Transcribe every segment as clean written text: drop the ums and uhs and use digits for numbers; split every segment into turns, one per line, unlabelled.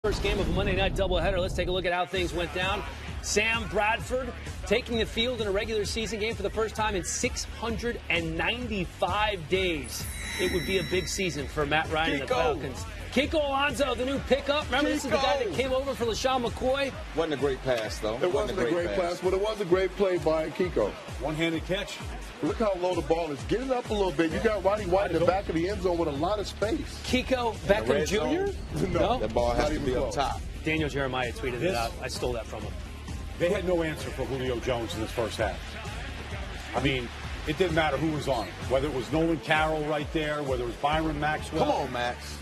First game of a Monday night doubleheader. Let's take a look at how things went down. Sam Bradford taking the field in a regular season game for the first time in 695 days. It would be a big season for Matt Ryan and the Falcons. Kiko Alonso, the new pickup. Remember, this is the guy that came over for LaShawn McCoy.
Wasn't a great pass, though.
It wasn't a great pass, but it was a great play by Kiko.
One-handed catch.
Look how low the ball is. Get it up a little bit. You got Roddy White in the back of the end zone with a lot of space.
Kiko Beckham Jr.?
No.
The ball has to be up top.
Daniel Jeremiah tweeted it out. I stole that from him.
They had no answer for Julio Jones in this first half. I mean, it didn't matter who was on it. Whether it was Nolan Carroll right there, whether it was Byron Maxwell.
Come on, Max.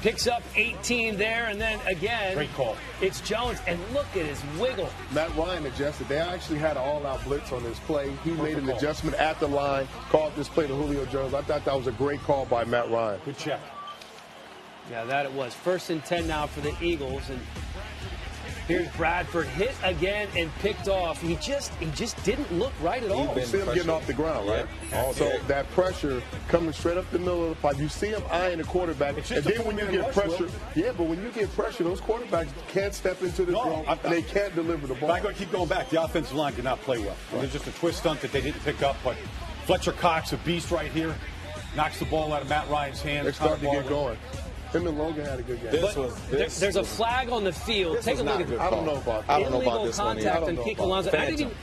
Picks up 18 there, and then again,
great call.
It's Jones, and look at his wiggle.
Matt Ryan adjusted. They actually had an all-out blitz on this play. He made an adjustment at the line, called this play to Julio Jones. I thought that was a great call by Matt Ryan.
Good check.
Yeah, that it was. 1st and 10 now for the Eagles, and here's Bradford hit again and picked off. He just didn't look right at all.
You see him getting off the ground, right? Yeah. So that pressure coming straight up the middle of the pipe. You see him eyeing the quarterback, and then when you get pressure, but when you get pressure, those quarterbacks can't step into the zone, and they can't deliver the ball.
I'm going to keep going back. The offensive line did not play well. Right. There's just a twist stunt that they didn't pick up, but Fletcher Cox, a beast right here, knocks the ball out of Matt Ryan's hands.
They're starting to get going. Him and Logan had a good game.
There's a flag on the field. Take a look at it.
I don't know about that.
I don't know about this one.
Illegal contact on Kiko Alonso.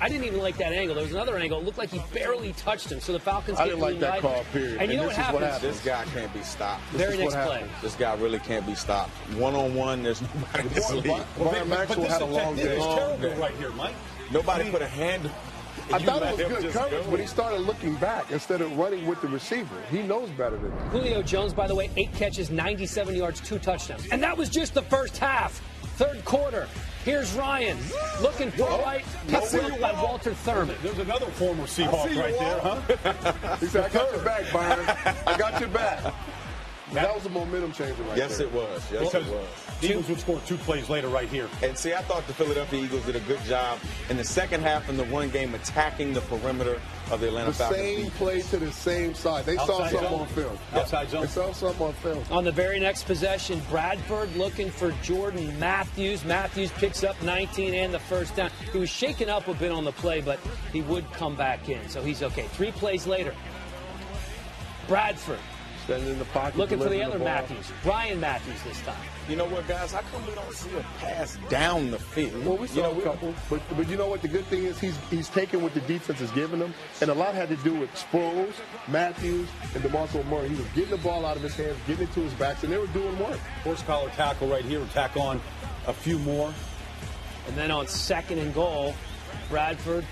I didn't even like that angle. There was another angle. It looked like he barely touched him. So the Falcons
I didn't like that call, period.
And you know what happens?
This guy can't be stopped.
Very next play.
This guy really can't be stopped. One-on-one, there's nobody in this league.
Byron Maxwell had a long day.
It's terrible right here, Mike.
Nobody put a hand.
I thought it was good coverage, but he started looking back instead of running with the receiver. He knows better than that.
Julio Jones, by the way, 8 catches, 97 yards, 2 touchdowns. And that was just the first half. Third quarter. Here's Ryan looking for right. Picked up by Walter Thurman.
There's another former Seahawk right there, huh?
He said, I got your back, Byron. I got your back. That was a momentum changer right there.
Yes, it was. Yes, it was.
The Eagles would score 2 plays later right here.
And see, I thought the Philadelphia Eagles did a good job in the second half in the run game attacking the perimeter of the Atlanta Falcons.
The same play to the same side. They saw something on film.
Outside zone.
They saw something on film.
On the very next possession, Bradford looking for Jordan Matthews. Matthews picks up 19 and the first down. He was shaken up a bit on the play, but he would come back in, so he's okay. 3 plays later, Bradford.
Standing in the pocket,
looking for the other Matthews. Ryan Matthews this time.
You know what, guys? How come we don't see a pass down the field?
Well, we saw a couple. But you know what? The good thing is he's taking what the defense is giving him. And a lot had to do with Sproles, Matthews, and DeMarco Murray. He was getting the ball out of his hands, getting it to his backs, and they were doing work.
Horse collar tackle right here. Tack on a few more.
And then on 2nd and goal, Bradford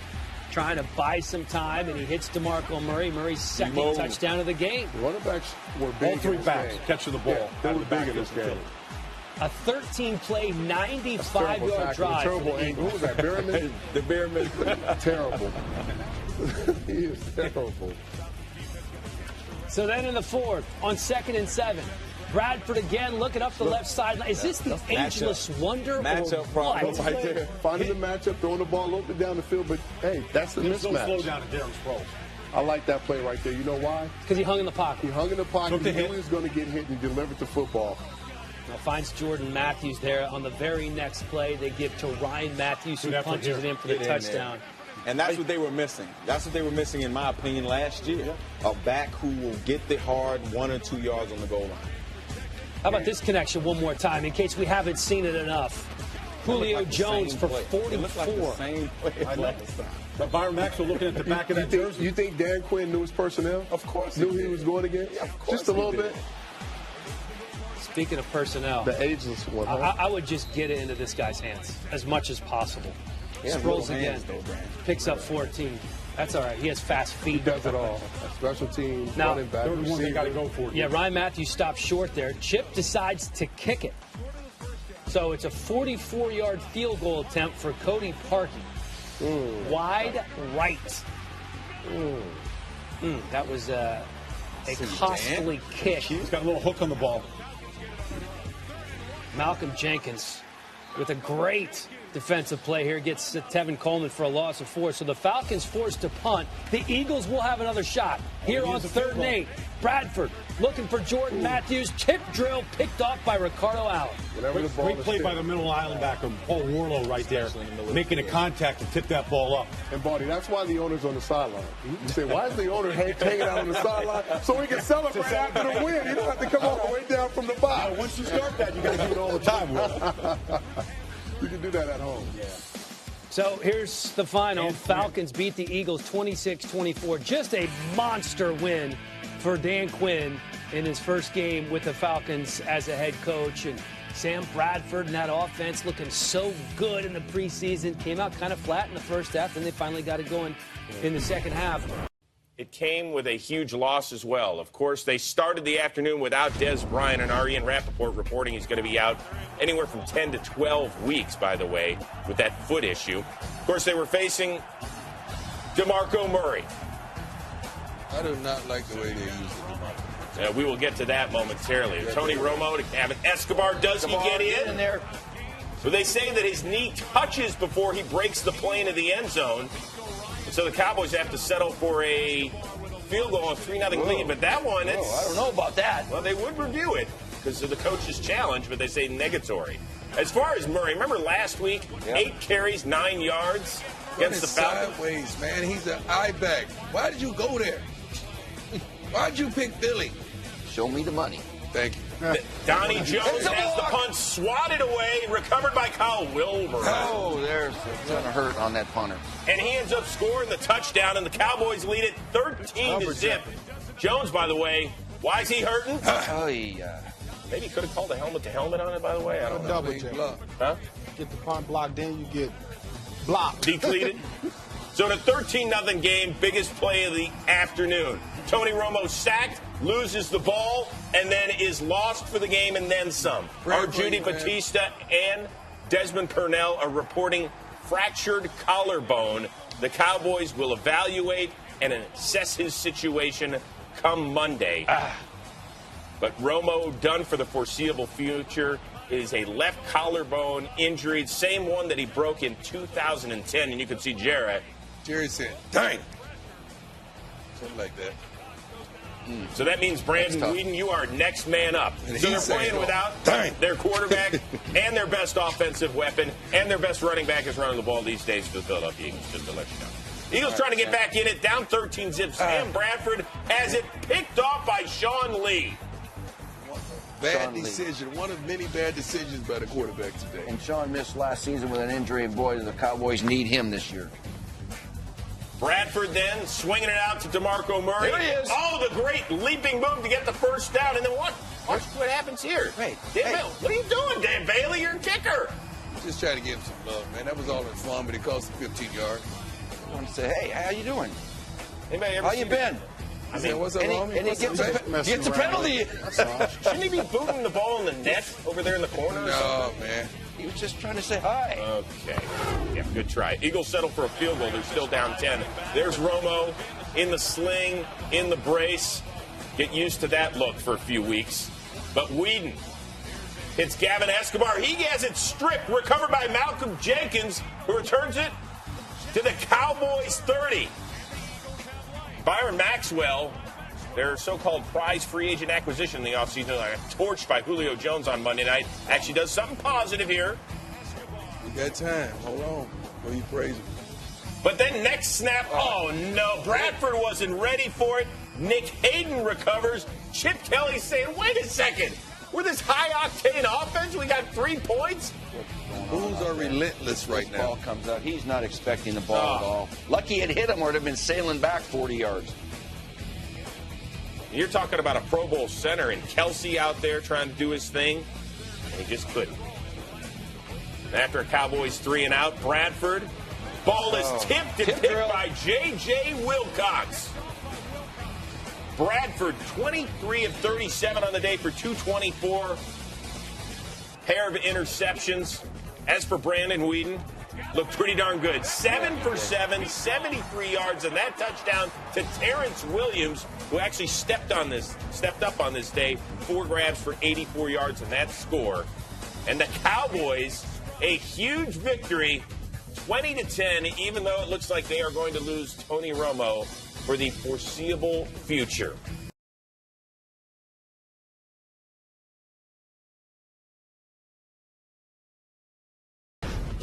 trying to buy some time, and he hits DeMarco Murray. Murray's 2nd touchdown of the game.
The running backs were big.
All 3 backs catching the ball.
Yeah, they were big in this game.
A 13-play, 95-yard drive.
Terrible angle. Who was that, Behrman?
The Behrman.
Terrible. He is terrible.
So then in the 4th, on 2nd and 7, Bradford again looking up the left sideline. Is this the ageless wonder or what?
Right there. Finding the matchup, throwing the ball open down the field, but, hey, that's the mismatch.
There's no slow down to Darren Sproles.
I like that play right there. You know why?
Because he hung in the pocket.
He hung in the pocket. He knew he was going to get hit and delivered the football.
Now finds Jordan Matthews there on the very next play. They give to Ryan Matthews, who punches it in for the touchdown.
And that's what they were missing. That's what they were missing, in my opinion, last year. A back who will get the hard 1 or 2 yards on the goal line.
How about this connection one more time, in case we haven't seen it enough? Julio Jones for 44.
It looked like the same play as last time.
But Byron Maxwell looking at the back of that jersey.
You think Dan Quinn knew his personnel?
Of course
he knew he was going against?
Yeah, of course
just a little bit.
Speaking of personnel,
the ageless one. Huh?
I would just get it into this guy's hands as much as possible.
Yeah,
Sproles again, picks up 14. That's all right. He has fast feet.
He does it all. Special teams,
now,
running back,
receiver. They got to go for it.
Yeah, Ryan Matthews stops short there. Chip decides to kick it. So it's a 44-yard field goal attempt for Cody Parkey. Wide right. That was a costly kick.
He's got a little hook on the ball.
Malcolm Jenkins with a great defensive play here. Gets Tevin Coleman for a loss of 4. So the Falcons forced to punt. The Eagles will have another shot here on 3rd and 8. Bradford looking for Jordan Matthews. Chip drill picked off by Ricardo Allen.
Great play by the middle linebacker, Paul Warlow, right there, making a contact to tip that ball up.
And, Barney, that's why the owner's on the sideline. You say, why is the owner hanging out on the sideline? So he can celebrate after the win. You don't have to come all the way down from the box.
Once you start that, you got to do it all the time, Will.
You can do that at home.
Yeah.
So here's the final. Falcons beat the Eagles 26-24. Just a monster win for Dan Quinn in his first game with the Falcons as a head coach. And Sam Bradford and that offense looking so good in the preseason. Came out kind of flat in the first half, and they finally got it going in the second half.
It came with a huge loss as well. Of course, they started the afternoon without Des Bryant, and Ian Rappaport reporting he's going to be out anywhere from 10 to 12 weeks, by the way, with that foot issue. Of course, they were facing DeMarco Murray.
I do not like the way they use the DeMarco.
We will get to that momentarily. Tony Romo to Kevin Escobar. Does he get in there? So they say that his knee touches before he breaks the plane of the end zone. So the Cowboys have to settle for a field goal, a 3-0 lead. But that one, I don't know about that. Well, they would review it because of the coach's challenge, but they say negatory. As far as Murray, remember last week, 8 carries, 9 yards against the Falcons?
Sideways, man. He's an eye bag. Why did you go there? Why'd you pick Philly?
Show me the money.
Thank you.
Donnie Jones has the punt swatted away, recovered by Kyle Wilmer.
Oh, there's going to hurt on that punter.
And he ends up scoring the touchdown, and the Cowboys lead it 13-0. Jones, by the way, why is he hurting? Maybe he could have called a helmet-to-helmet on it, by the way. I don't know.
Double check.
Huh?
Get the punt blocked, then you get blocked.
Depleted. So the 13-0 game, biggest play of the afternoon. Tony Romo sacked, loses the ball, and then is lost for the game and then some. Judy Batista and Desmond Purnell are reporting fractured collarbone. The Cowboys will evaluate and assess his situation come Monday. But Romo, done for the foreseeable future, is a left collarbone injury, same one that he broke in 2010. And you can see Jerry
said, dang. Something like that.
So that means, Brandon Weeden, you are next man up.
And
so they're playing without their quarterback and their best offensive weapon and their best running back is running the ball these days for the Philadelphia Eagles, just to let you know. Eagles trying to get back in it, down 13-0. Sam Bradford has it picked off by Sean Lee.
Bad decision. One of many bad decisions by the quarterback today.
And Sean missed last season with an injury, and boy, the Cowboys need him this year.
Bradford then swinging it out to DeMarco Murray.
There he is.
Oh, the great leaping move to get the first down. And then watch what happens here.
Hey,
what are you doing, Dan Bailey? You're a kicker.
Just trying to give him some love, man. That was all in fun, but it cost him 15 yards.
I want to say, hey, how you doing?
Anybody ever
How you been?
I mean, what's up, homie?
And he gets a penalty.
Shouldn't he be booting the ball in the net over there in the corner?
No, man.
He was just trying to say hi.
Okay. Yeah, good try. Eagles settle for a field goal. They're still down 10. There's Romo in the sling, in the brace. Get used to that look for a few weeks. But Weeden hits Gavin Escobar. He has it stripped, recovered by Malcolm Jenkins, who returns it to the Cowboys 30. Byron Maxwell, their so-called prize free agent acquisition in the offseason, torched by Julio Jones on Monday night, actually does something positive here.
You got time. Hold on. Will you praise him?
But then next snap, oh no, Bradford wasn't ready for it. Nick Hayden recovers. Chip Kelly saying, wait a second, with this high-octane offense, we got 3 points?
Bulls are relentless right now.
Ball comes out. He's not expecting the ball at all. Lucky it hit him or it would have been sailing back 40 yards.
You're talking about a Pro Bowl center and Kelsey out there trying to do his thing, and he just couldn't. After a Cowboys 3 and out, Bradford, ball is tipped and picked by J.J. Wilcox. Bradford, 23 of 37 on the day for 224. Pair of interceptions. As for Brandon Weeden, looked pretty darn good. 7 for 7, 73 yards, and that touchdown to Terrence Williams, who actually stepped up on this day. 4 grabs for 84 yards, and that score. And the Cowboys, a huge victory, 20-10, even though it looks like they are going to lose Tony Romo for the foreseeable future.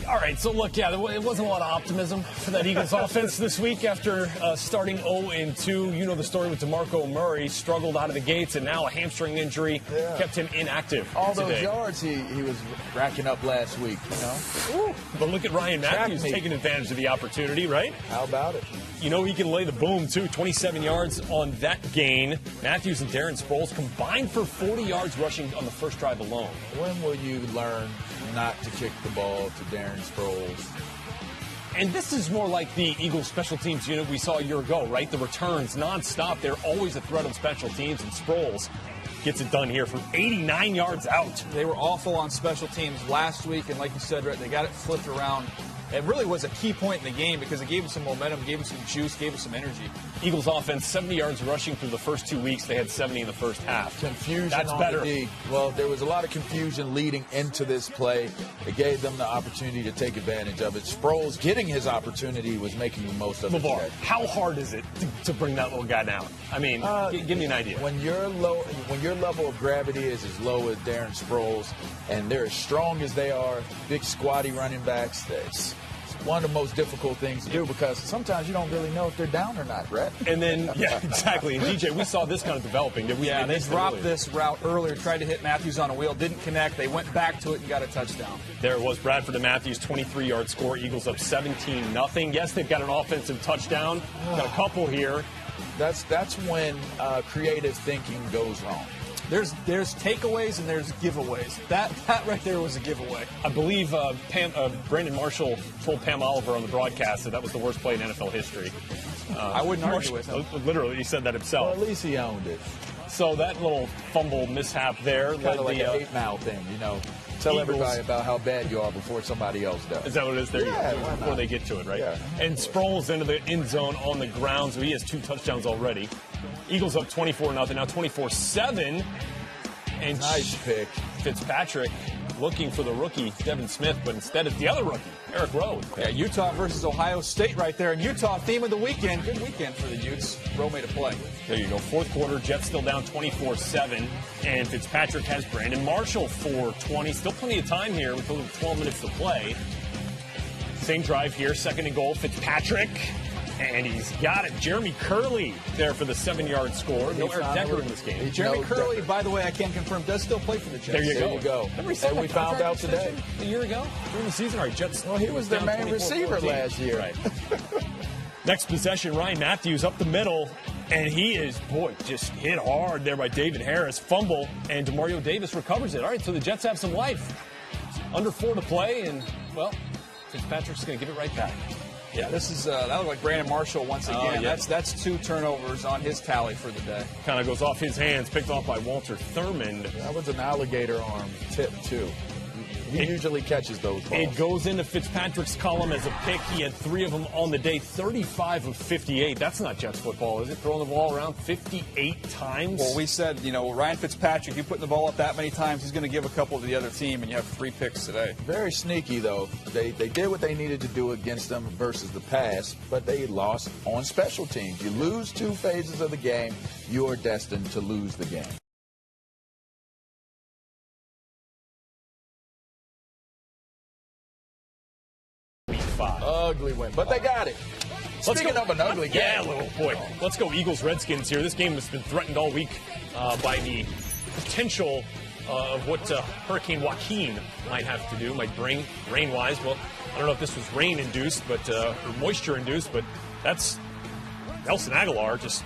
All right, so look, yeah, it wasn't a lot of optimism for that Eagles offense this week after starting 0-2. You know the story with DeMarco Murray, struggled out of the gates, and now a hamstring injury kept him inactive
all
today.
Those yards he was racking up last week, you know.
Ooh. But look at Ryan Matthews taking advantage of the opportunity, right?
How about it?
You know he can lay the boom, too. 27 yards on that gain. Matthews and Darren Sproles combined for 40 yards rushing on the first drive alone.
When will you learn not to kick the ball to Darren Sproles?
And this is more like the Eagles special teams unit we saw a year ago, right? The returns nonstop. They're always a threat on special teams, and Sproles gets it done here from 89 yards out.
They were awful on special teams last week, and like you said, right, they got it flipped around. It really was a key point in the game because it gave them some momentum, gave them some juice, gave them some energy.
Eagles offense, 70 yards rushing through the first 2 weeks. They had 70 in the first half.
Confusion.
That's
on
better.
The D. Well, there was a lot of confusion leading into this play. It gave them the opportunity to take advantage of it. Sproles getting his opportunity was making the most of it.
LeVar, how hard is it to bring that little guy down? I mean, give me an idea.
When your level of gravity is as low as Darren Sproles, and they're as strong as they are, big squatty running backs, that's one of the most difficult things to do because sometimes you don't really know if they're down or not, Brett.
And then, yeah, exactly. And DJ, we saw this kind of developing.
Yeah, they dropped this route earlier, tried to hit Matthews on a wheel, didn't connect. They went back to it and got a touchdown.
There it was, Bradford to Matthews, 23-yard score. Eagles up 17-0. Yes, they've got an offensive touchdown. Got a couple here.
That's when creative thinking goes wrong.
There's takeaways and there's giveaways. That right there was a giveaway.
I believe Brandon Marshall told Pam Oliver on the broadcast that was the worst play in NFL history.
I wouldn't argue with him.
Literally, he said that himself.
Well, at least he owned it.
So that little fumble mishap there.
Kind of like an 8-mile thing, you know. Tell
Eagles.
everybody about how bad you are before somebody else does.
Is that what it is? There
yeah,
you go. Before they get to it, right? Yeah. And Sproles into the end zone on the ground, so he has 2 touchdowns already. Eagles up 24-0, now 24-7. And
nice pick.
Fitzpatrick looking for the rookie, Devin Smith, but instead it's the other rookie, Eric Rowe.
Yeah, Utah versus Ohio State right there. And Utah, theme of the weekend. Good weekend for the Utes. Rowe made a play.
There you go. Fourth quarter, Jets still down 24-7. And Fitzpatrick has Brandon Marshall for 20. Still plenty of time here with only 12 minutes to play. Same drive here, second and goal, Fitzpatrick. And he's got it. Jeremy Curley there for the 7-yard score. No Eric Decker in this game.
Jeremy Curley, by the way, I can confirm, does still play for the Jets.
There you go.
And we found out today.
A year ago? During the season? All right, Jets.
Well, he was their main receiver last year.
Right. Next possession, Ryan Matthews up the middle. And he is, just hit hard there by David Harris. Fumble, and DeMario Davis recovers it. All right, so the Jets have some life. Under 4 to play, and, well, Fitzpatrick's going to give it right back.
Yeah, this is that looked like Brandon Marshall once again.
Yeah.
That's 2 turnovers on his tally for the day.
Kind of goes off his hands, picked off by Walter Thurmond.
That was an alligator arm tip, too. He usually catches those balls.
It goes into Fitzpatrick's column as a pick. He had 3 of them on the day, 35 of 58. That's not Jets football, is it? Throwing the ball around 58 times?
Well, we said, Ryan Fitzpatrick, you put the ball up that many times, he's going to give a couple to the other team, and you have 3 picks today.
Very sneaky, though. They did what they needed to do against them versus the pass, but they lost on special teams. You lose 2 phases of the game, you are destined to lose the game. Ugly win, but they got it. Speaking of an ugly game.
Yeah, little boy. Let's go Eagles-Redskins here. This game has been threatened all week by the potential of what Hurricane Joaquin might have to do, might bring rain-wise. Well, I don't know if this was rain-induced, or moisture-induced, but that's Nelson Aguilar just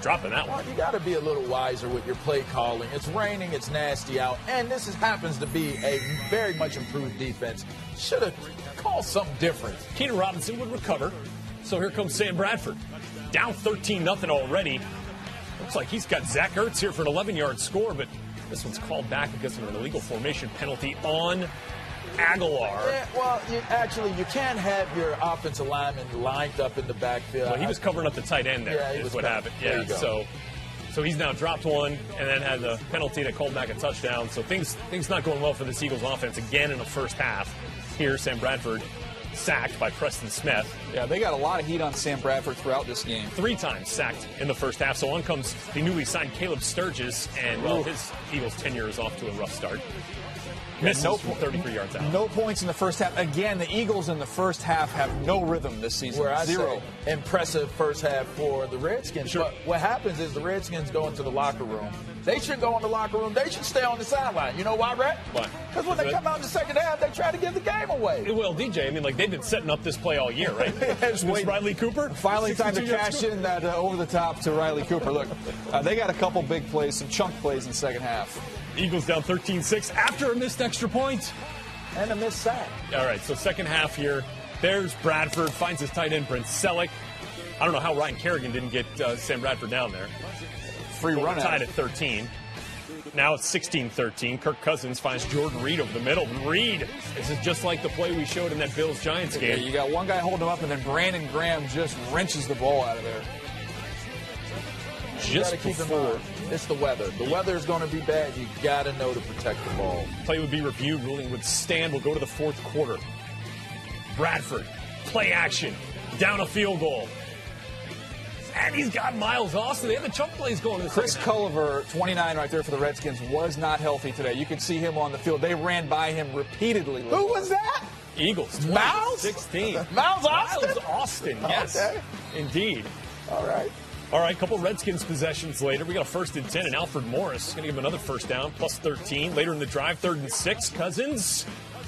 dropping that one.
Well, you got to be a little wiser with your play calling. It's raining, it's nasty out, and this happens to be a very much improved defense. Should have called something different.
Keenan Robinson would recover. So here comes Sam Bradford. Down 13-0 already. Looks like he's got Zach Ertz here for an 11-yard score, but this one's called back because of an illegal formation penalty on Aguilar.
Yeah, well, you can't have your offensive lineman lined up in the backfield.
Well, he was covering up the tight end there, is what happened. Yeah, so So he's now dropped one and then had the penalty that called back a touchdown. So things not going well for this Eagles offense again in the first half. Here, Sam Bradford sacked by Preston Smith.
Yeah, they got a lot of heat on Sam Bradford throughout this game.
3 times sacked in the first half. So on comes the newly signed Caleb Sturgis, and well, his Eagles tenure is off to a rough start. Misses from 33 yards out.
No points in the first half. Again, the Eagles in the first half have no rhythm this season.
Where I
Zero.
say impressive first half for the Redskins.
Sure.
But what happens is the Redskins go into the locker room. They should go in the locker room. They should stay on the sideline. You know why, Brett?
Why?
Because when they come out in the second half, they try to give the game away.
Well, DJ, I mean, like, they've been setting up this play all year, right? This Riley Cooper.
Finally, time to cash in that over the top to Riley Cooper. Look, they got a couple big plays, some chunk plays in the second half.
Eagles down 13-6 after a missed extra point.
And a missed sack.
All right, so second half here. There's Bradford, finds his tight end, Brent Selleck. I don't know how Ryan Kerrigan didn't get Sam Bradford down there.
Free run
tied at 13. Now it's 16-13. Kirk Cousins finds Jordan Reed over the middle. Reed, this is just like the play we showed in that Bills-Giants game.
Yeah, you got one guy holding him up, and then Brandon Graham just wrenches the ball out of there.
Just before.
It's the weather. The weather is going to be bad. You got to know to protect the ball.
Play would be reviewed. Ruling would stand. We'll go to the fourth quarter. Bradford, play action, down a field goal. And he's got Miles Austin. They have the chunk plays going. In the
Chris Culliver, 29 right there for the Redskins, was not healthy today. You can see him on the field. They ran by him repeatedly.
Who was that?
Eagles.
Miles?
16.
Miles Austin?
Miles Austin, yes.
Okay.
Indeed.
All right.
All right, couple Redskins possessions later. We got a 1st and 10, and Alfred Morris going to give him another first down, plus 13. Later in the drive, 3rd and 6. Cousins,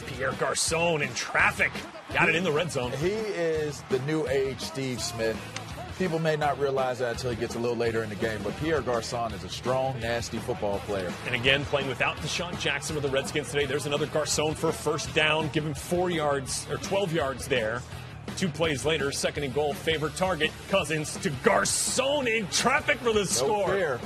Pierre Garçon in traffic. Got it in the red zone.
He is the new age Steve Smith. People may not realize that until he gets a little later in the game, but Pierre Garçon is a strong, nasty football player.
And again, playing without Deshaun Jackson with the Redskins today. There's another Garçon for a first down. Give him 4 yards, or 12 yards there. 2 plays later, 2nd and goal, favorite target, Cousins to Garçon in traffic for the score.
Fair.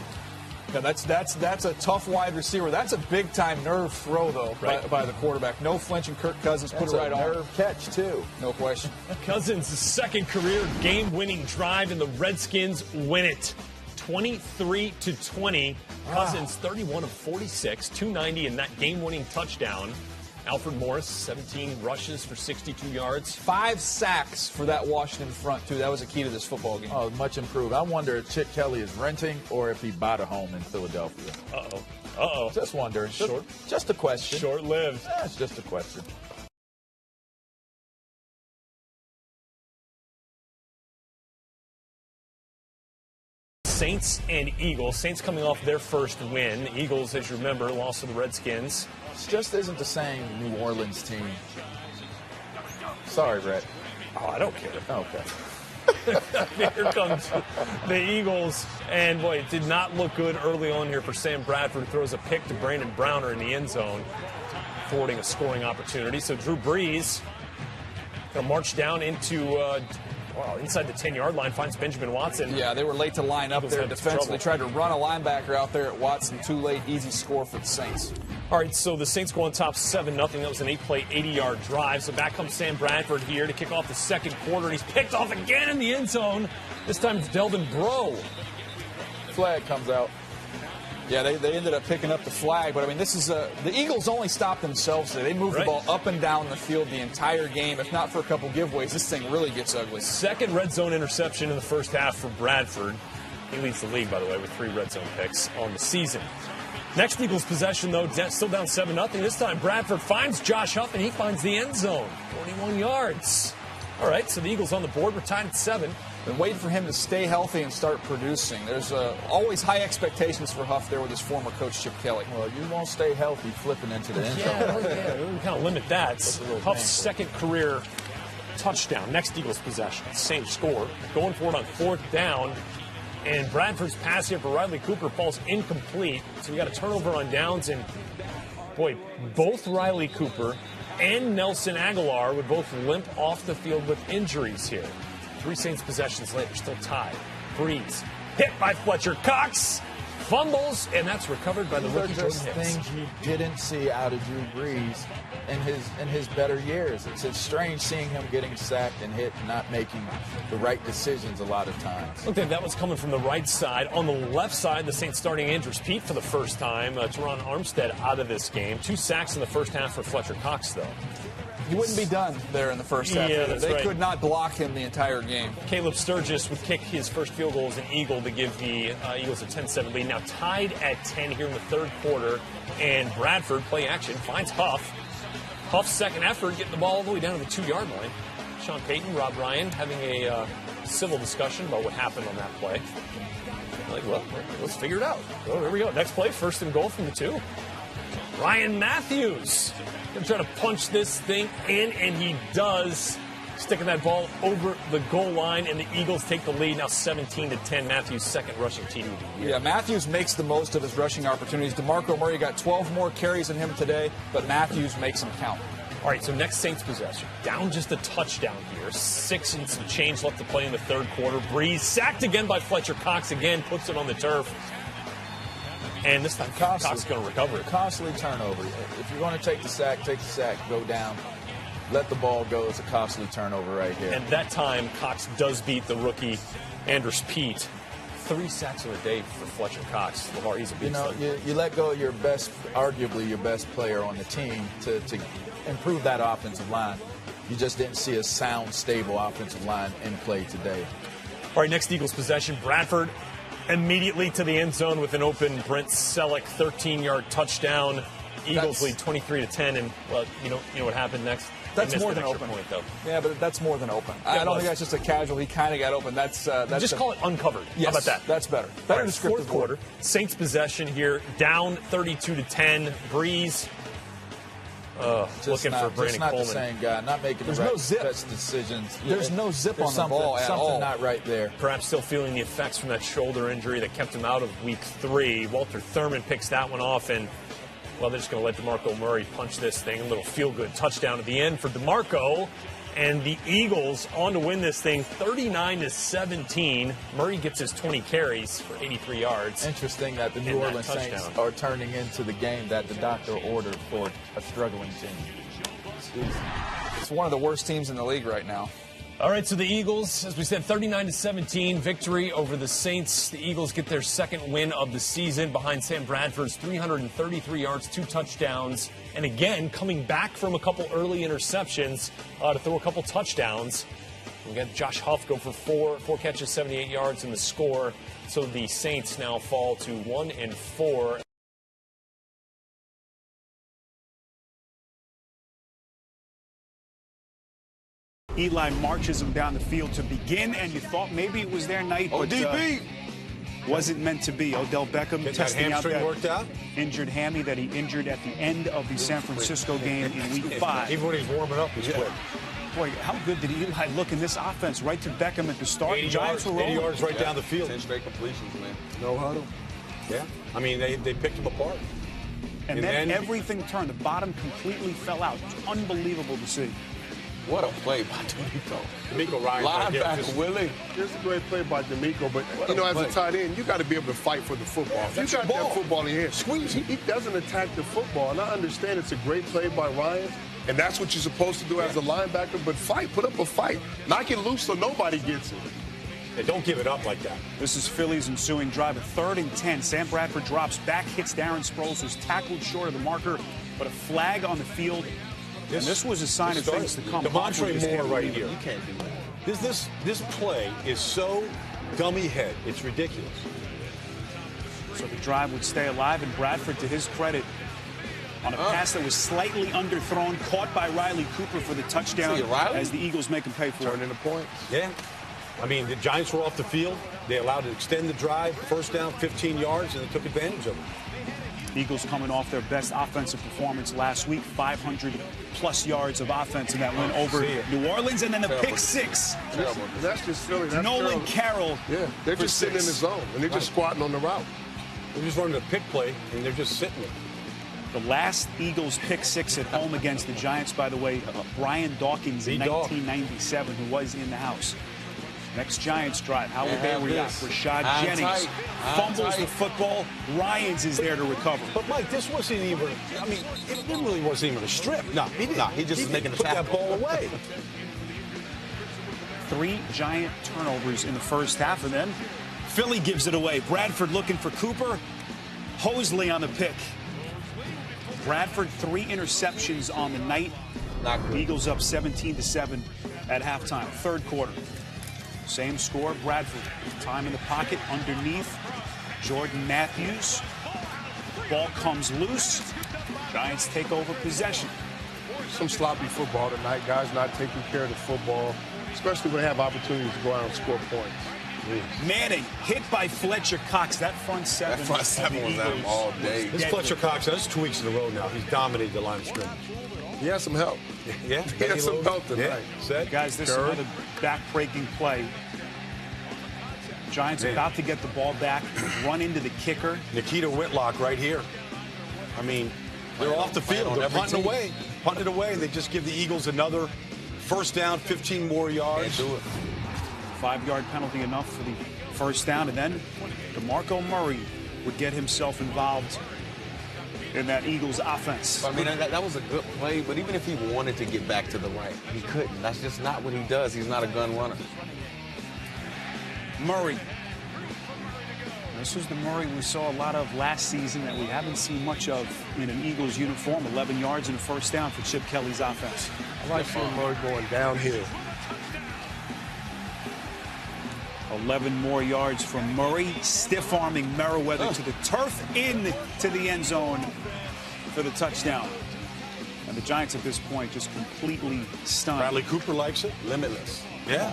Yeah, that's a tough wide receiver. That's a big-time nerve throw, though,
right.
by the quarterback. No flinching. Kirk Cousins put it right on.
Nerve catch, too.
No question.
Cousins' second career game-winning drive, and the Redskins win it. 23-20. Cousins, 31 of 46, 290 in that game-winning touchdown. Alfred Morris, 17 rushes for 62 yards.
5 sacks for that Washington front, too. That was a key to this football game.
Oh, much improved. I wonder if Chip Kelly is renting or if he bought a home in Philadelphia.
Uh-oh.
Just wondering. Just a question.
Short-lived.
That's just a question.
Saints and Eagles. Saints coming off their first win. Eagles, as you remember, lost to the Redskins.
This just isn't the same New Orleans team. Sorry, Brett.
Oh, I don't care.
Okay.
Here comes the Eagles. And, boy, it did not look good early on here for Sam Bradford. Throws a pick to Brandon Browner in the end zone, forwarding a scoring opportunity. So Drew Brees going to march down into inside the 10-yard line, finds Benjamin Watson.
Yeah, they were late to line up there defensively. They tried to run a linebacker out there at Watson. Too late. Easy score for the Saints.
All right, so the Saints go on top 7-0. That was an 8-play, 80-yard drive. So back comes Sam Bradford here to kick off the second quarter. And he's picked off again in the end zone. This time it's Delvin Breaux.
Flag comes out.
Yeah, they ended up picking up the flag. But, I mean, this is the Eagles only stopped themselves today. They moved the ball up and down the field the entire game. If not for a couple giveaways, this thing really gets ugly.
Second red zone interception in the first half for Bradford. He leads the league, by the way, with 3 red zone picks on the season. Next Eagles possession, though, still down 7-0. This time Bradford finds Josh Huff, and he finds the end zone. 41 yards. All right, so the Eagles on the board. We're tied at 7.
Been waiting for him to stay healthy and start producing. There's always high expectations for Huff there with his former coach, Chip Kelly.
Well, you won't stay healthy flipping into the end zone.
Yeah, we kind of limit that. Huff's second career touchdown. Next Eagles possession. Same score. Going for it on 4th down. And Bradford's pass here for Riley Cooper falls incomplete. So we got a turnover on downs. And, boy, both Riley Cooper and Nelson Aguilar would both limp off the field with injuries here. 3 Saints possessions later, still tied. Breeze hit by Fletcher Cox. fumbles, and that's recovered by the
These are
rookie Jordan
just
Hicks.
things you didn't see out of Drew Brees in his better years. It's strange seeing him getting sacked and hit and not making the right decisions a lot of times.
Look, that was coming from the right side. On the left side, the Saints starting Andrews Pete for the first time. Teron Armstead out of this game. 2 sacks in the first half for Fletcher Cox, though.
He wouldn't be done there in the first half.
Yeah, that's
they
right.
could not block him the entire game.
Caleb Sturgis would kick his first field goal as an Eagle to give the Eagles a 10-7 lead. Now tied at 10 here in the third quarter. And Bradford, play action, finds Huff. Huff's second effort, getting the ball all the way down to the 2-yard line. Sean Payton, Rob Ryan having a civil discussion about what happened on that play. Like, well, let's figure it out. Oh, here we go. Next play, first and goal from the 2. Ryan Matthews going to try to punch this thing in, and he does, sticking that ball over the goal line, and the Eagles take the lead now 17-10. Matthews' second rushing TD of the year.
Yeah, Matthews makes the most of his rushing opportunities. DeMarco Murray got 12 more carries than him today, but Matthews makes them count.
All right, so next Saints possession. Down just a touchdown here. 6 and some change left to play in the third quarter. Breeze sacked again by Fletcher Cox. Again, puts it on the turf. And this time, Cox is going to recover it.
Costly turnover. If you're going to take the sack, go down. Let the ball go. It's a costly turnover right here.
And that time, Cox does beat the rookie Andrews Pete. 3 sacks in a day for Fletcher Cox. Lamar, he's a beast.
You know, you let go of your best, arguably your best player on the team to improve that offensive line. You just didn't see a sound, stable offensive line in play today.
All right, next Eagles possession. Bradford immediately to the end zone with an open Brent Selleck 13-yard touchdown. Eagles lead 23-10, and well, you know what happened next.
That's more than open.
Point, though.
Yeah, but that's more than open.
Yeah,
I don't think that's just a casual. He kind of got open. That's
just call it uncovered.
Yes,
how about that?
That's better. Better
right,
descriptive.
Fourth quarter. Saints possession here, down 32-10. Breeze. Looking for Brandon
just not
Coleman.
the same guy, not making
There's
the
no
right
zip.
best decisions.
There's no zip on the ball at
something
all.
not right there.
Perhaps still feeling the effects from that shoulder injury that kept him out of week 3. Walter Thurman picks that one off, and, well, they're just going to let DeMarco Murray punch this thing. A little feel-good touchdown at the end for DeMarco. And the Eagles on to win this thing 39-17. Murray gets his 20 carries for 83 yards.
Interesting that the New Orleans Saints are turning into the game that the doctor ordered for a struggling team.
It's one of the worst teams in the league right now.
All right, so the Eagles, as we said, 39-17 victory over the Saints. The Eagles get their second win of the season behind Sam Bradford's 333 yards, 2 touchdowns, and again, coming back from a couple early interceptions to throw a couple touchdowns. We got Josh Huff go for four catches, 78 yards in the score. So the Saints now fall to 1-4.
Eli marches him down the field to begin, and you thought maybe it was their night, but wasn't meant to be. Odell Beckham testing out that
worked out?
injured hammy that he injured at the end of the San Francisco game in Week 5.
Even when he's warming up, he's quick.
Boy, how good did Eli look in this offense? Right to Beckham at the start.
80
Giants
yards,
were rolling.
80 yards right down the field.
10 straight completions, man.
No huddle.
Yeah. I mean, they picked him apart.
And then everything turned. The bottom completely fell out. It's unbelievable to see.
What a play by D'Amico.
D'Amico Ryan.
Linebacker, Willie.
It's a great play by D'Amico, but, you know, as a tight end, you got to be able to fight for the football. If you got that football in your hand, squeeze it. He doesn't attack the football, and I understand it's a great play by Ryan, and that's what you're supposed to do as a linebacker, but fight. Put up a fight. Knock it loose so nobody gets it.
They don't give it up like that.
This is Philly's ensuing drive at 3rd and 10. Sam Bradford drops back, hits Darren Sproles, who's tackled short of the marker, but a flag on the field. And this was a sign of things to come.
Demontre Moore right here.
You can't do that.
This play is so dummy head. It's ridiculous.
So the drive would stay alive, and Bradford, to his credit, on a pass that was slightly underthrown, caught by Riley Cooper for the touchdown as the Eagles make him pay for it.
Turning the points.
Yeah. I mean, the Giants were off the field. They allowed to extend the drive, first down, 15 yards, and they took advantage of it.
Eagles coming off their best offensive performance last week, 500-plus yards of offense in that win over New Orleans, and then the pick 6.
That's just Philly. That's
Nolan Carroll.
Yeah, they're just sitting in the zone, and they're just squatting on the route.
They're just running a pick play, and they're just sitting there.
The last Eagles pick 6 at home against the Giants, by the way, Brian Dawkins in 1997, who was in the house. Next Giants drive. How would they react? Rashad Jennings fumbles the football. Ryans is there to recover.
But, Mike, this wasn't even, I mean, it really wasn't even a strip. No, he didn't. No, he just making put that ball away.
3 Giant turnovers in the first half, and then Philly gives it away. Bradford looking for Cooper. Hosley on the pick. Bradford 3 interceptions on the night. Eagles up 17-7 at halftime. Third quarter. Same score. Bradford. Time in the pocket underneath. Jordan Matthews. Ball comes loose. Giants take over possession.
Some sloppy football tonight. Guys not taking care of the football, especially when they have opportunities to go out and score points.
Manning hit by Fletcher Cox. That front seven.
That front seven was at him all day. This Fletcher Cox, that's 2 weeks in a row now. He's dominated the line of scrimmage.
He has some help.
Yeah,
he has some help tonight.
Yeah.
Guys, this is another back-breaking play. Giants about to get the ball back, run into the kicker.
Nikita Whitlock right here. I mean, they're off the field. They're punting it away, and they just give the Eagles another first down, 15 more yards.
Can't do it.
5-yard penalty enough for the first down, and then DeMarco Murray would get himself involved in that Eagles offense.
I mean, that was a good play, but even if he wanted to get back to the right, he couldn't. That's just not what he does. He's not a gun runner.
Murray. This was the Murray we saw a lot of last season that we haven't seen much of in an Eagles uniform. 11 yards and a first down for Chip Kelly's offense.
I like seeing Murray going downhill.
11 more yards from Murray, stiff-arming Merriweather to the turf, in to the end zone for the touchdown. And the Giants at this point just completely stunned.
Bradley Cooper likes it.
Limitless.
Yeah.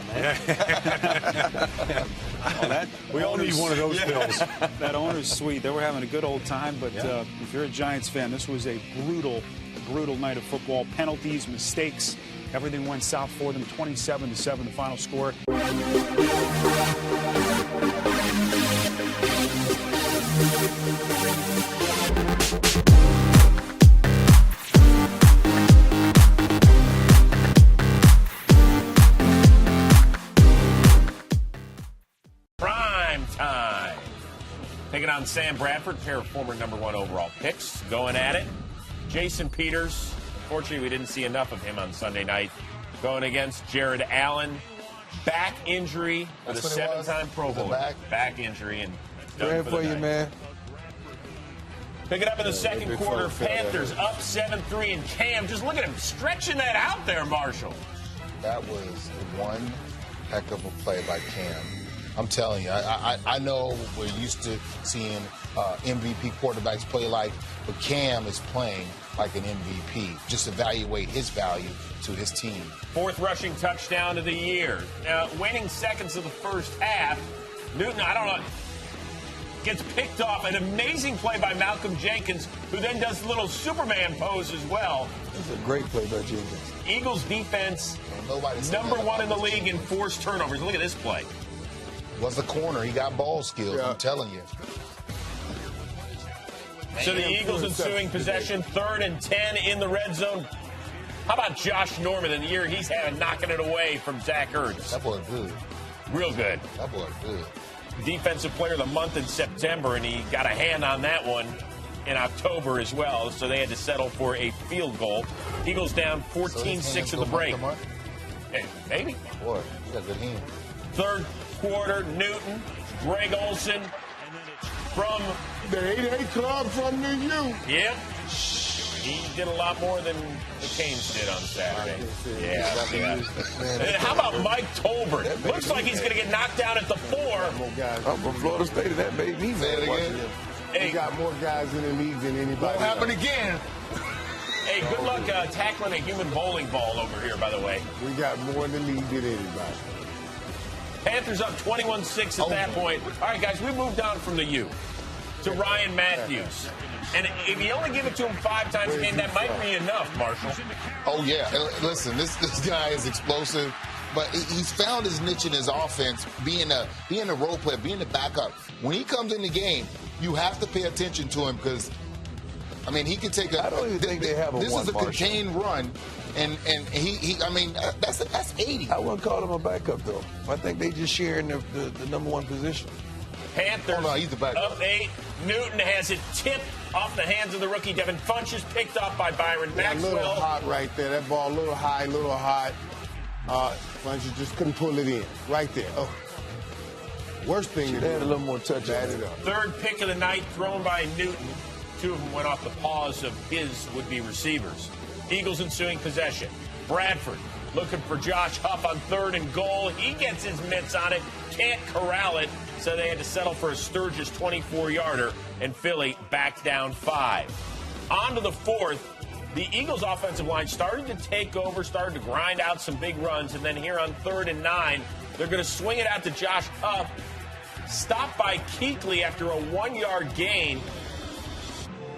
We
all need one of those pills.
That owner's sweet. They were having a good old time, but if you're a Giants fan, this was a brutal, brutal night of football. Penalties, mistakes, everything went south for them. 27-7, the final score.
Taking on Sam Bradford, pair of former #1 overall picks, going at it. Jason Peters, fortunately we didn't see enough of him on Sunday night, going against Jared Allen. Back injury for the 7-time Pro Bowler. Back injury and done for the night.
Man.
Pick it up in the second quarter. Panthers up 7-3, and Cam, just look at him stretching that out there, Marshall.
That was one heck of a play by Cam. I'm telling you, I know we're used to seeing MVP quarterbacks play like, but Cam is playing like an MVP. Just evaluate his value to his team.
4th rushing touchdown of the year. Now, waning seconds of the first half, Newton, I don't know, gets picked off. An amazing play by Malcolm Jenkins, who then does the little Superman pose as well.
This is a great play by Jenkins.
Eagles defense, #1 in the league in forced turnovers. Look at this play.
Was a corner. He got ball skills, I'm telling you.
So the Eagles ensuing possession, 3rd and 10 in the red zone. How about Josh Norman in the year he's had knocking it away from Zach Ertz?
That boy good.
Real good.
That boy good.
Defensive player of the month in September, and he got a hand on that one in October as well, so they had to settle for a field goal. Eagles down 14-6 at the break. Hey, maybe.
Boy, you got good hand.
Third quarter, Newton, Greg Olsen from
the 88 Club from the U.
Yep. He did a lot more than the Canes did on Saturday. Yeah. And how about Mike Tolbert? Looks like he's going to get knocked down at the 4.
I'm from Florida State, and that made me mad watching him.
Hey, we got more guys in the league than anybody.
Won't happen again.
Hey, good luck tackling a human bowling ball over here, by the way.
We got more in the league than anybody.
Panthers up 21-6 at that point. All right, guys, we moved on from the U to Ryan Matthews. And if you only give it to him 5 times a game, that might be enough, Marshall.
Oh, yeah. Listen, this guy is explosive, but he's found his niche in his offense, being a role player, being the backup. When he comes in the game, you have to pay attention to him because, I mean, he can take a –
I don't even think they have a
This is a contained run, And I mean, that's 80.
I wouldn't call him a backup, though. I think they just sharing the number one position.
Panthers
he's the backup.
up 8. Newton has it tipped off the hands of the rookie. Devin Funchess picked off by Byron Maxwell.
A little hot right there. That ball a little high, a little hot. Funchess just couldn't pull it in. Right there. Oh. Worst thing to do.
Add a little more touch.
Add it up.
Third pick of the night thrown by Newton. 2 of them went off the paws of his would-be receivers. Eagles ensuing possession. Bradford looking for Josh Huff on 3rd and goal. He gets his mitts on it, can't corral it, so they had to settle for a Sturgis 24-yarder, and Philly back down 5. On to the 4th. The Eagles' offensive line started to take over, started to grind out some big runs, and then here on 3rd and 9, they're going to swing it out to Josh Huff. Stopped by Kuechly after a 1-yard gain.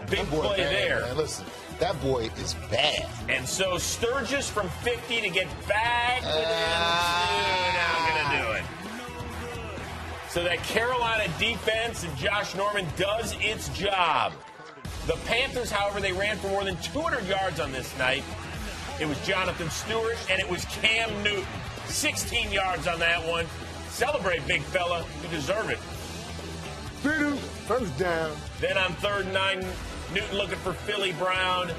Big play there.
Man, listen, that boy is bad.
And so Sturgis from 50 to get back within 2. Now going to do it. So that Carolina defense and Josh Norman does its job. The Panthers, however, they ran for more than 200 yards on this night. It was Jonathan Stewart and it was Cam Newton. 16 yards on that one. Celebrate, big fella. You deserve it.
First down.
Then on 3rd and 9, Newton looking for Philly Brown.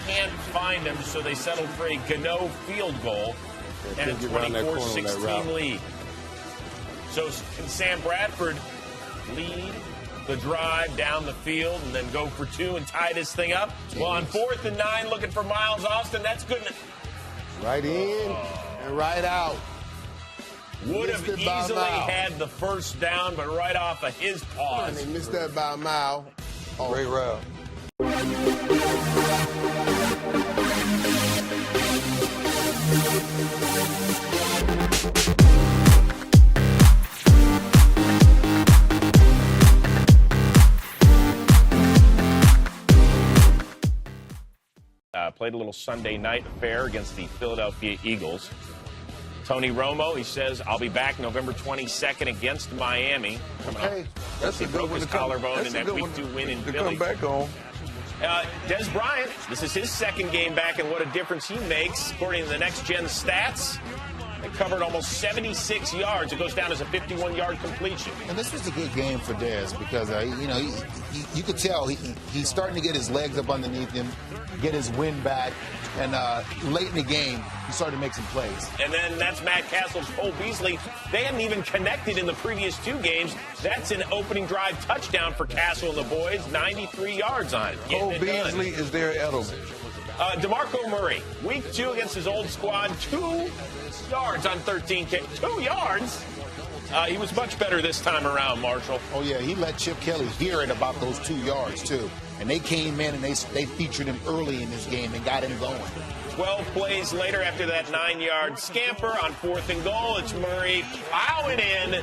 Can't find him, so they settled for a Gano field goal and a 24-16 lead. So can Sam Bradford lead the drive down the field and then go for 2 and tie this thing up? Well, on 4th and 9, looking for Miles Austin. That's good.
Right in and right out.
Would have easily had the first down, but right off of his paws.
And they missed that by a mile.
Oh. Great route.
Played a little Sunday night affair against the Philadelphia Eagles. Tony Romo, he says, I'll be back November 22nd against Miami.
Hey, that's a good
broke
one
his collarbone in that Week 2 win in Philly.
Come back on.
Des Bryant, this is his 2nd game back, and what a difference he makes. According to the Next Gen stats, they covered almost 76 yards. It goes down as a 51-yard completion.
And this was a good game for Dez because, you could tell he's starting to get his legs up underneath him, get his wind back, and late in the game, he started to make some plays.
And then that's Matt Castle's Cole Beasley. They hadn't even connected in the previous 2 games. That's an opening drive touchdown for Castle and the boys. 93 yards on it.
Cole Beasley is their Edelman.
DeMarco Murray, Week 2 against his old squad, 2 yards on 13 kicks. 2 yards? He was much better this time around, Marshall.
Oh, yeah, he let Chip Kelly hear it about those 2 yards, too. And they came in and they featured him early in this game and got him going.
12 plays later after that 9-yard scamper on 4th and goal, it's Murray plowing in.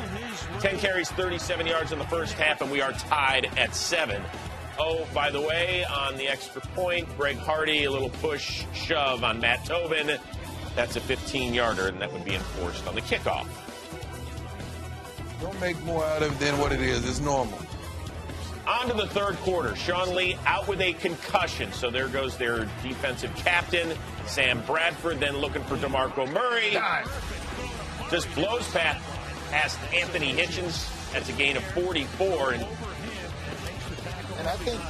10 carries, 37 yards in the first half, and we are tied at 7. Oh, by the way, on the extra point, Greg Hardy, a little push shove on Matt Tobin. That's a 15-yarder, and that would be enforced on the kickoff.
Don't make more out of it than what it is. It's normal.
On to the 3rd quarter. Sean Lee out with a concussion. So there goes their defensive captain, Sam Bradford, then looking for DeMarco Murray. Just blows past Anthony Hitchens. That's a gain of 44.
And I think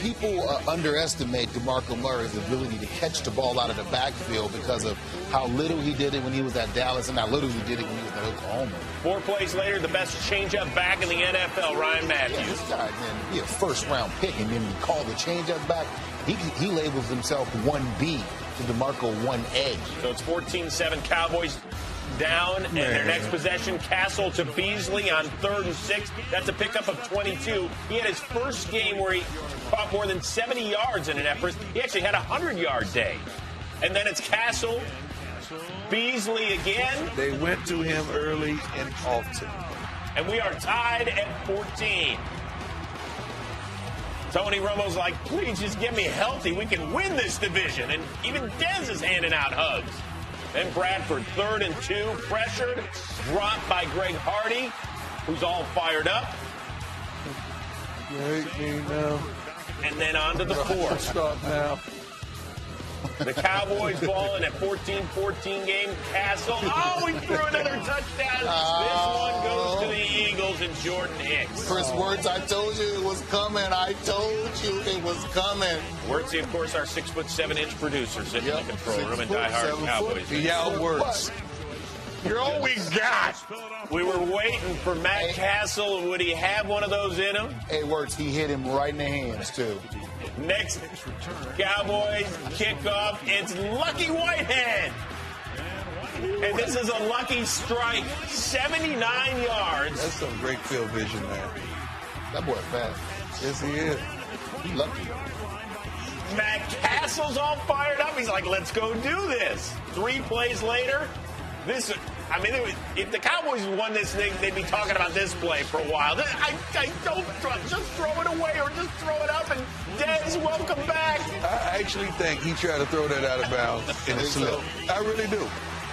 people underestimate DeMarco Murray's ability to catch the ball out of the backfield because of how little he did it when he was at Dallas and how little he did it when he was at Oklahoma.
4 plays later, the best changeup back in the NFL, Ryan Matthews.
Yeah, this guy, man, he a first-round pick, and then you call the changeup back. He labels himself 1B to DeMarco 1A.
So it's 14-7 Cowboys down, and their next possession, Castle to Beasley on 3rd and 6. That's a pickup of 22. He had his first game where he caught more than 70 yards in an effort. He actually had a 100-yard day. And then it's Castle, Beasley again.
They went to him early and often.
And we are tied at 14. Tony Romo's like, please just get me healthy. We can win this division. And even Dez is handing out hugs. Then Bradford, 3rd and 2, pressured, dropped by Greg Hardy, who's all fired up.
You hate me now.
And then on to the 4th.
Stop now.
The Cowboys ball in a 14-14 game. Castle. Oh, he threw another touchdown. This one goes to the Eagles and Jordan Hicks.
Chris Wirtz, I told you it was coming. I told you it was coming.
Wirtz, of course, our 6'7" producer sitting in the control room and diehard Cowboys.
Yeah, Wirtz.
You're all we got. We were waiting for Matt Castle. Would he have one of those in him?
Hey, Wirtz, he hit him right in the hands, too.
Next Cowboys kickoff, it's Lucky Whitehead. And this is a lucky strike, 79 yards.
That's some great field vision, man.
That boy fast.
Yes, he is.
He lucky.
Matt Castle's all fired up. He's like, let's go do this. 3 plays later, if the Cowboys won this thing, they'd be talking about this play for a while. I don't just throw it away or just throw it up and Dez, welcome back.
I actually think he tried to throw that out of bounds in a slip. I really do.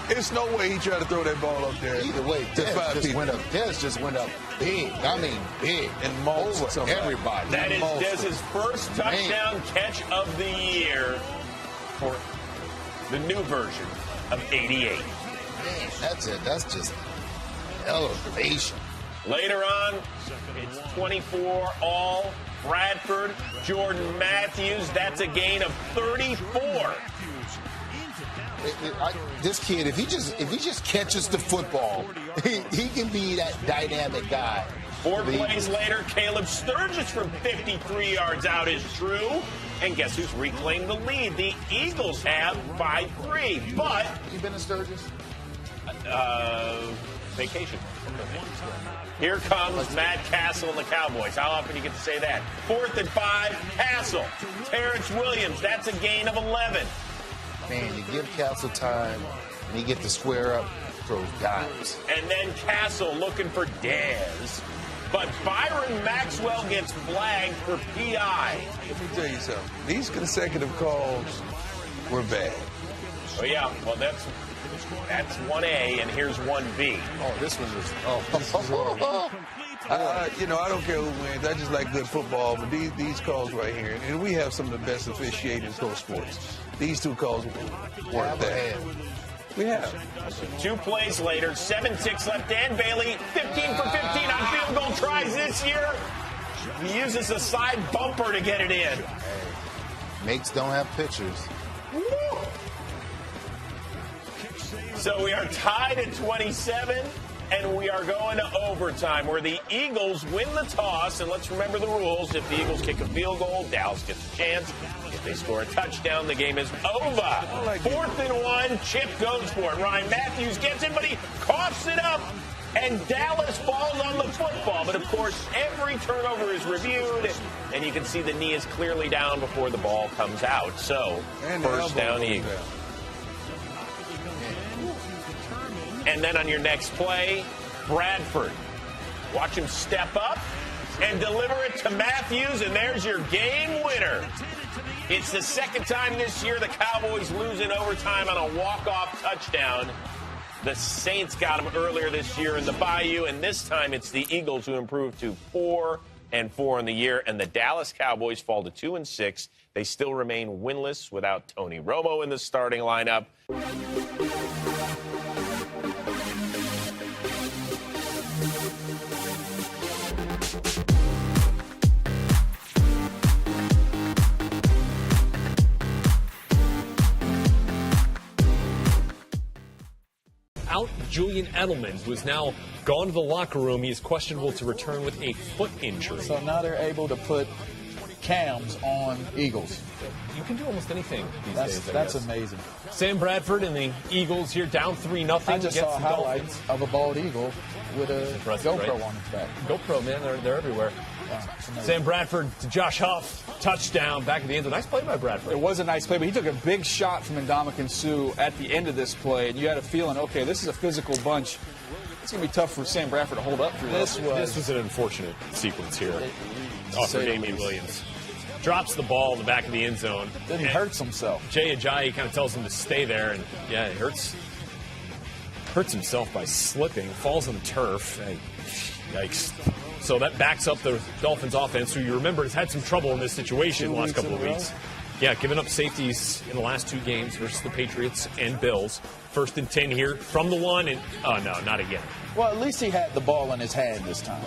There's no way he tried to throw that ball up there.
Either way, Dez just went up big. I mean, big.
And over
everybody.
That is Dez's first touchdown catch of the year for the new version of 88.
Man, that's it. That's just elevation.
Later on, it's 24 all. Bradford, Jordan Matthews. That's a gain of 34.
This kid, if he just catches the football, he can be that dynamic guy.
4 plays later, Caleb Sturgis from 53 yards out is true. And guess who's reclaimed the lead? The Eagles have by 3. But
you been to Sturgis?
Vacation. Here comes Matt Castle and the Cowboys. How often do you get to say that? 4th and 5, Castle. Terrence Williams, that's a gain of 11.
Man, you give Castle time, and he get to square up, throws dimes.
And then Castle looking for Dez. But Byron Maxwell gets flagged for PI.
Let me tell you something. These consecutive calls were bad.
Oh, yeah. Well, that's 1A, and here's 1B.
Oh, this one was...
I don't care who wins. I just like good football. But these calls right here, and we have some of the best officiating in pro sports. These 2 calls weren't that. We have.
2 plays later, 7-6 left. Dan Bailey, 15 for 15 on field goal tries this year. He uses a side bumper to get it in.
Hey, mates don't have pictures.
Woo! So we are tied at 27, and we are going to overtime, where the Eagles win the toss. And let's remember the rules. If the Eagles kick a field goal, Dallas gets a chance. If they score a touchdown, the game is over. 4th and 1, Chip goes for it. Ryan Matthews gets it, but he coughs it up, and Dallas falls on the football. But, of course, every turnover is reviewed, and you can see the knee is clearly down before the ball comes out. So, first down, Eagles. And then on your next play, Bradford. Watch him step up and deliver it to Matthews, and there's your game winner. It's the 2nd time this year the Cowboys lose in overtime on a walk-off touchdown. The Saints got him earlier this year in the Bayou, and this time it's the Eagles who improved to 4-4 in the year, and the Dallas Cowboys fall to 2-6. They still remain winless without Tony Romo in the starting lineup.
Out Julian Edelman, who is now gone to the locker room. He is questionable to return with a foot injury.
So now they're able to put cams on Eagles.
You can do almost anything these days.
That's amazing.
Sam Bradford and the Eagles here down 3-0.
I just saw highlights of a bald eagle with a GoPro on his back.
GoPro, man, they're everywhere. Sam Bradford to Josh Huff, touchdown, back at the end. A nice play by Bradford.
It was a nice play, but he took a big shot from Ndamukong Suh at the end of this play, and you had a feeling, okay, this is a physical bunch. It's going to be tough for Sam Bradford to hold up through this.
This was an unfortunate sequence here. For Damian Williams. Drops the ball in the back of the end zone.
Then he hurts himself.
Jay Ajayi kind of tells him to stay there, and yeah, he hurts himself by slipping, falls on the turf. Hey, yikes. So that backs up the Dolphins offense, who you remember has had some trouble in this situation the last couple of weeks. Yeah, giving up safeties in the last 2 games versus the Patriots and Bills. 1st and 10 here from the 1, and oh no, not again.
Well, at least he had the ball in his hand this time.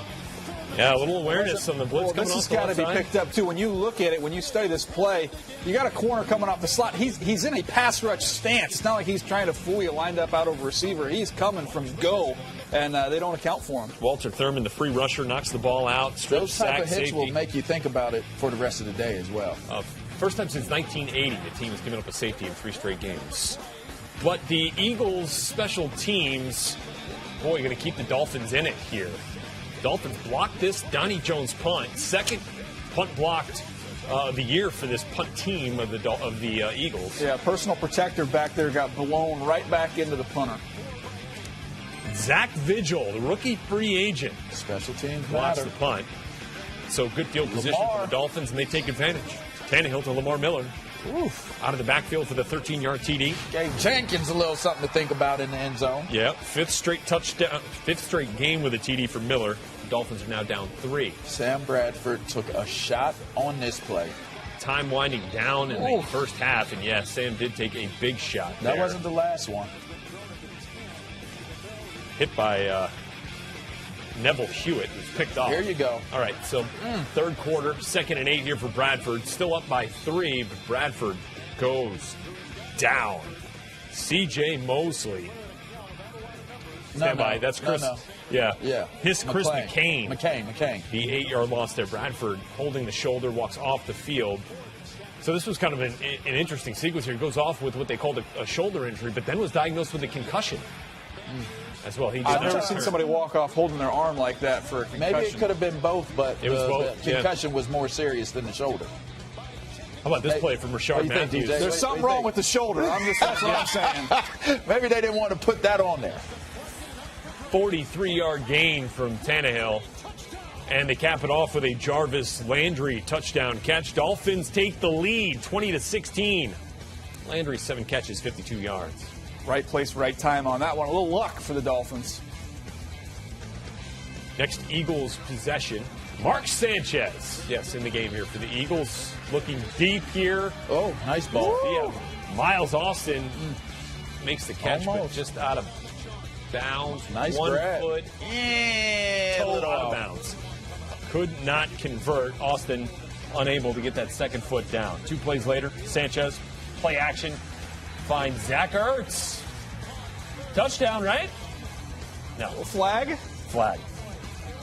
Yeah, a little awareness on the blitz.
Well, this has got to be picked up too. When you look at it, when you study this play, you got a corner coming off the slot. He's in a pass rush stance. It's not like he's trying to fool you lined up out over receiver. He's coming from go, and they don't account for him.
Walter Thurman, the free rusher, knocks the ball out.
Those type of hits
safety
will make you think about it for the rest of the day as well.
First time since 1980 the team has given up a safety in 3 straight games. But the Eagles' special teams, boy, going to keep the Dolphins in it here. Dolphins blocked this Donnie Jones punt. 2nd punt blocked of the year for this punt team of the Eagles.
Yeah, personal protector back there got blown right back into the punter.
Zach Vigil, the rookie free agent.
Special teams
blocks
matter.
the punt. So good field position for the Dolphins, and they take advantage. Tannehill to Lamar Miller.
Oof.
Out of the backfield for the 13-yard TD.
Gave Jenkins a little something to think about in the end zone.
Yeah, 5th straight touchdown, 5th straight game with a TD for Miller. The Dolphins are now down 3.
Sam Bradford took a shot on this play.
Time winding down in the first half, and yes, Sam did take a big shot there.
That wasn't the last one.
Hit by Neville Hewitt, who's picked off.
Here you go.
All right, so 3rd quarter, 2nd and 8 here for Bradford. Still up by 3, but Bradford goes down. C.J. Mosley. Stand by. That's Chris.
No.
Yeah. His Chris McCain.
McCain.
The 8-yard loss there. Bradford holding the shoulder, walks off the field. So this was kind of an interesting sequence here. He goes off with what they called a shoulder injury, but then was diagnosed with a concussion as well.
I've never seen somebody walk off holding their arm like that for a concussion.
Maybe it could have been both, but
it was both.
The concussion was more serious than the shoulder.
How about this play from Rashard Matthews?
There's something wrong with the shoulder. That's what I'm saying.
Maybe they didn't want to put that on there.
43-yard gain from Tannehill. And they cap it off with a Jarvis Landry touchdown catch. Dolphins take the lead, 20-16. Landry, 7 catches, 52 yards.
Right place, right time on that one. A little luck for the Dolphins.
Next Eagles possession. Mark Sanchez, yes, in the game here for the Eagles. Looking deep here.
Oh, nice ball.
Yeah. Miles Austin makes the catch, but
Almost.
just out of bounds.
Nice
1
grab.
foot. Toe out of bounds. Could not convert. Austin unable to get that 2nd foot down. 2 plays later, Sanchez, play action, finds Zach Ertz. Touchdown, right? No.
Flag?
Flag.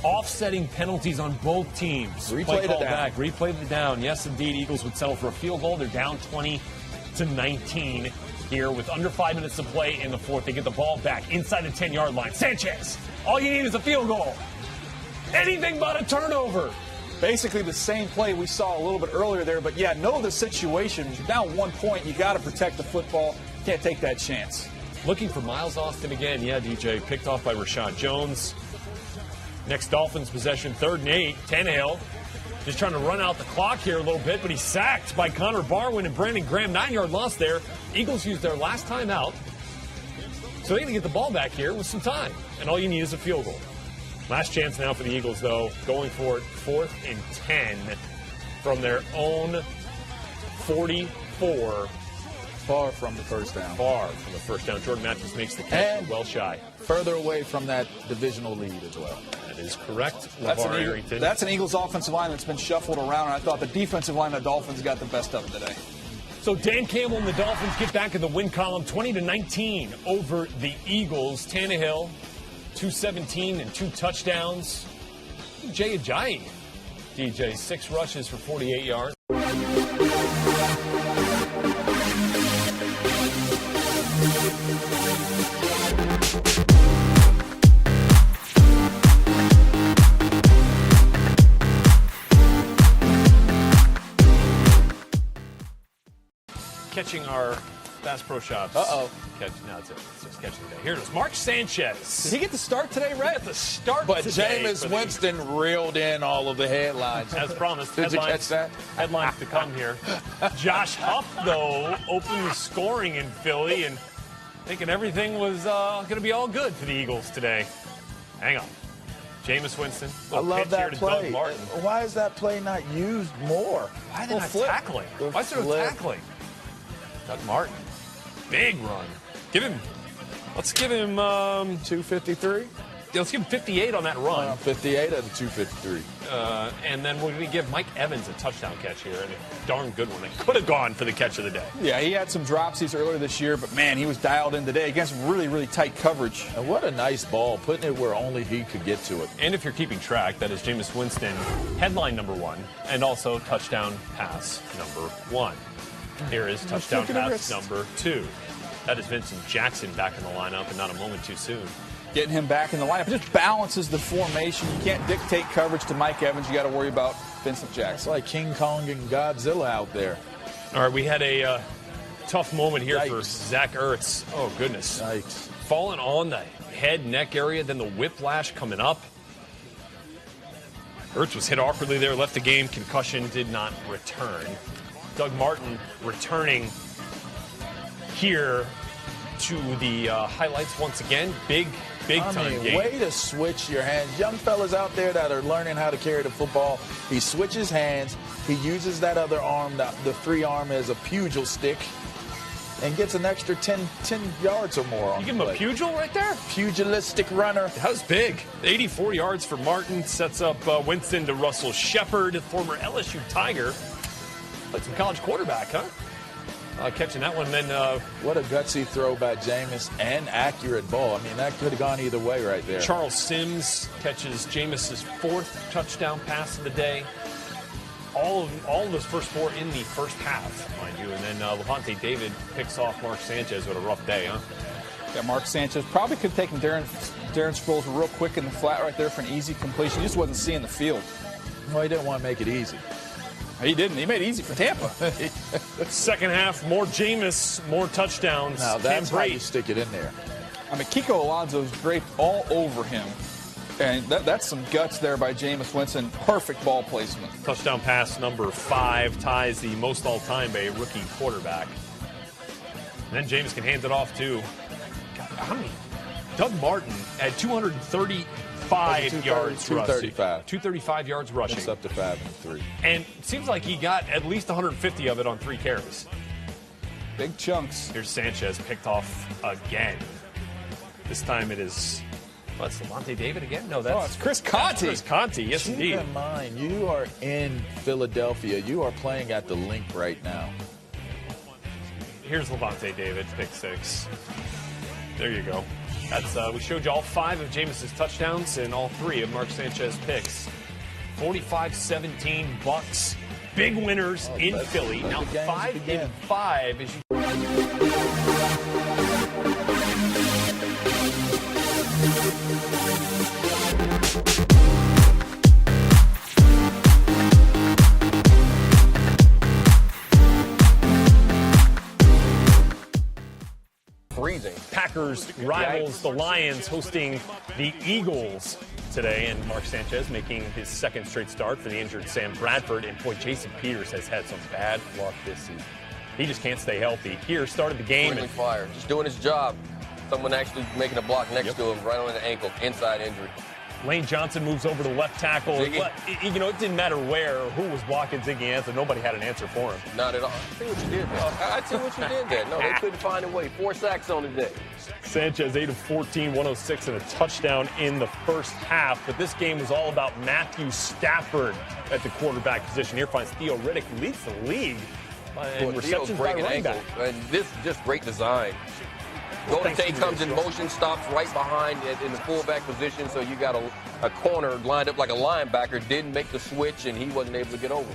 Offsetting penalties on both teams.
Replayed it down.
Replayed it down. Yes, indeed. Eagles would settle for a field goal. They're down 20-19 here with under 5 minutes to play in the 4th. They get the ball back inside the 10-yard line. Sanchez, all you need is a field goal. Anything but a turnover.
Basically the same play we saw a little bit earlier there, but yeah, know the situation. You're down 1 point. You got to protect the football. Can't take that chance.
Looking for Miles Austin again. Yeah, DJ, picked off by Rashad Jones. Next Dolphins possession, 3rd and 8. Tannehill just trying to run out the clock here a little bit, but he's sacked by Connor Barwin and Brandon Graham. 9-yard loss there. Eagles used their last time out. So they can get the ball back here with some time. And all you need is a field goal. Last chance now for the Eagles, though. Going for it, 4th and 10 from their own 44.
Far from the first down.
Far from the first down. Jordan Matthews makes the catch,
And
well shy.
Further away from that divisional lead as well.
That is correct.
That's an Eagles offensive line that's been shuffled around, and I thought the defensive line of the Dolphins got the best of it today.
So Dan Campbell and the Dolphins get back in the win column, 20-19 over the Eagles. Tannehill, 217 and 2 touchdowns. Jay Ajayi, DJ, 6 rushes for 48 yards. Catching our Bass Pro Shops.
Uh-oh.
No, it's just catching the day. Here it is. Mark Sanchez.
Did he get the start today, Red?
At the start
But
today.
Jameis Winston reeled in all of the headlines.
As promised.
Did you catch that?
Headlines to come here. Josh Huff, though, opened the scoring in Philly and thinking everything was going to be all good for the Eagles today. Hang on.
Jameis Winston.
I love that play.
Doug Martin.
Why is that play not used more?
Why are they not tackling? Why is there no tackling? Doug Martin. Big run. Let's give him
253.
Yeah, let's give him 58 on that run.
58 out of 253.
And then we give Mike Evans a touchdown catch here, and a darn good one. It could have gone for the catch of the day.
Yeah, he had some dropsies earlier this year, but man, he was dialed in today against really, really tight coverage.
And what a nice ball, putting it where only he could get to it.
And if you're keeping track, that is Jameis Winston, headline number 1, and also touchdown pass number 1. Here is touchdown pass number 2. That is Vincent Jackson back in the lineup, and not a moment too soon.
Getting him back in the lineup. It just balances the formation. You can't dictate coverage to Mike Evans. You got to worry about Vincent Jackson.
It's like King Kong and Godzilla out there.
All right, we had a tough moment here for
Yikes.
Zach Ertz. Oh, goodness.
Yikes.
Falling on the head, neck area, then the whiplash coming up. Ertz was hit awkwardly there, left the game. Concussion did not return. Doug Martin returning here to the highlights once again. Big time game.
Way to switch your hands. Young fellas out there that are learning how to carry the football, he switches hands. He uses that other arm, the free arm, as a pugil stick, and gets an extra 10 yards or more on
You give him a pugil right there?
Pugilistic runner.
That was big. 84 yards for Martin. Sets up Winston to Russell Shepard, former LSU Tiger. Like some college quarterback, huh? Catching that one, then...
what a gutsy throw by Jameis, and accurate ball. I mean, that could have gone either way right there.
Charles Sims catches Jameis's 4th touchdown pass of the day. All of those first 4 in the first half, mind you. And then Levante David picks off Mark Sanchez with a rough day, huh?
Yeah, Mark Sanchez probably could have taken Darren Sproles real quick in the flat right there for an easy completion. He just wasn't seeing the field.
Well, he didn't want to make it easy.
He didn't. He made it easy for Tampa.
Second half, more Jameis, more touchdowns.
Now, that's how you stick it in there.
I mean, Kiko Alonso's draped all over him. And that's some guts there by Jameis Winston. Perfect ball placement.
Touchdown pass number 5 ties the most all-time by a rookie quarterback. And then Jameis can hand it off to, God, how many? Doug Martin at 235 yards rushing. 235 yards rushing.
It's up to 5 and 3.
And it seems like he got at least 150 of it on 3 carries.
Big chunks.
Here's Sanchez picked off again. This time it is... What's Levante David again? No, that's
it's Chris Conte.
Chris Conte, yes,
Keep
indeed.
in mind, you are in Philadelphia. You are playing at the Link right now.
Here's Levante David, pick 6. There you go. That's we showed you all 5 of Jameis's touchdowns and all 3 of Mark Sanchez picks. 45-17 Bucks. Big winners in Philly. Now 5-5 as you...
Freezing.
Packers rivals the Lions, hosting the Eagles today, and Mark Sanchez making his 2nd straight start for the injured Sam Bradford. And boy, Jason Peters has had some bad luck this season. He just can't stay healthy. Here started the game.
Friendly fire, just doing his job. Someone actually making a block next to him, right on the ankle, inside injury.
Lane Johnson moves over to left tackle. But, you know, it didn't matter where or who was blocking Ziggy Ansah. Nobody had an answer for him.
Not at all. I see what you did there. I see what you did there. No, they couldn't find a way. 4 sacks on the day.
Sanchez, 8 of 14, 106, and a touchdown in the first half. But this game was all about Matthew Stafford at the quarterback position. Here finds Theo Riddick, who leads the league in receptions by running back.
And this is just great design. Golden Tate comes in motion, stops right behind in the fullback position, so you got a corner lined up like a linebacker, didn't make the switch, and he wasn't able to get over.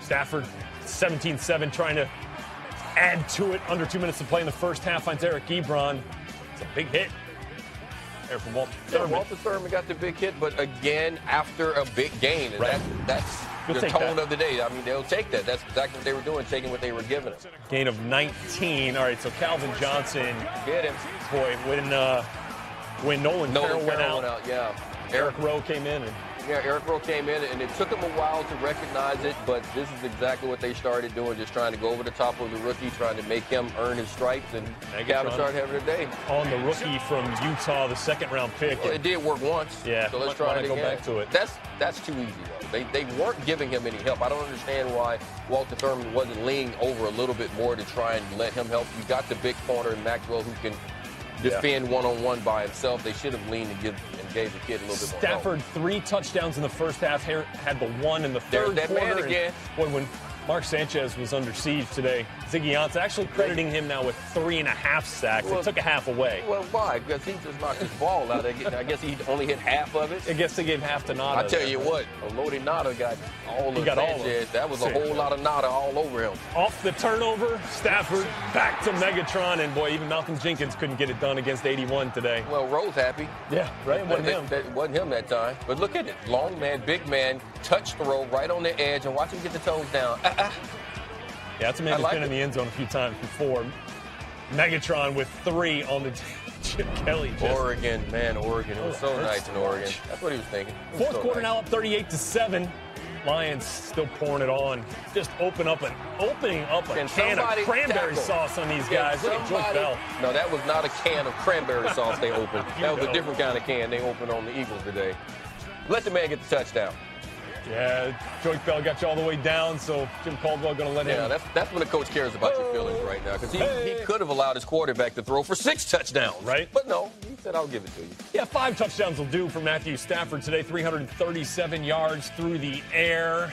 Stafford, 17-7, trying to add to it. Under 2 minutes to play in the first half, finds Eric Ebron. It's a big hit there from Walter Thurman.
Walter Thurman got the big hit, but again, after a big gain, and
right.
that's the tone of the day. I mean, they'll take that. That's exactly what they were doing, taking what they were giving them.
Gain of 19. All right, so Calvin Johnson.
Get him.
Boy, when Nolan Farrell went out,
yeah.
Eric Rowe came in. And
Yeah, Eric Rowe came in, and it took him a while to recognize it, but this is exactly what they started doing, just trying to go over the top of the rookie, trying to make him earn his stripes, and Calvin started having a day.
On the rookie from Utah, the second-round pick.
Well, it did work once,
yeah,
so let's try it again.
Go back to it.
That's too easy, though. They weren't giving him any help. I don't understand why Walter Thurman wasn't leaning over a little bit more to try and let him help. You got the big corner in Maxwell who can defend one-on-one by himself. They should have leaned and gave the kid a little bit more help.
Stafford, 3 touchdowns in the first half, had the 1 in the third
There's that
quarter.
man again.
When Mark Sanchez was under siege today, Ziggy Ansah actually crediting him now with 3.5 sacks. It took a half away.
Well, why? Because he just knocked his ball out. I guess he only hit half of it.
I guess they gave half to Nada.
I tell you what, Lodi Nada got all of Sanchez. That was a whole lot of Nada all over him.
Off the turnover, Stafford back to Megatron, and boy, even Malcolm Jenkins couldn't get it done against 81 today.
Well, Rowe's happy.
Yeah, right. It wasn't him.
That wasn't him that time. But look at it. Long man, big man, touch throw right on the edge, and watch him get the toes down.
Yeah, that's a man who's been in the end zone a few times before. Megatron with 3 on the Chip Kelly.
Oregon. It was so nice in Oregon. That's what he was thinking.
Fourth quarter now up 38-7. Lions still pouring it on. Just opening up a can of cranberry sauce on these guys. Look at George Bell.
No, that was not a can of cranberry sauce they opened. That was a different kind of can they opened on the Eagles today. Let the man get the touchdown.
Yeah, George Bell got you all the way down, so Jim Caldwell going to let him.
Yeah, that's when the coach cares about your feelings right now, because he could have allowed his quarterback to throw for 6 touchdowns.
Right.
But no, he said, I'll give it to you.
Yeah, 5 touchdowns will do for Matthew Stafford today, 337 yards through the air.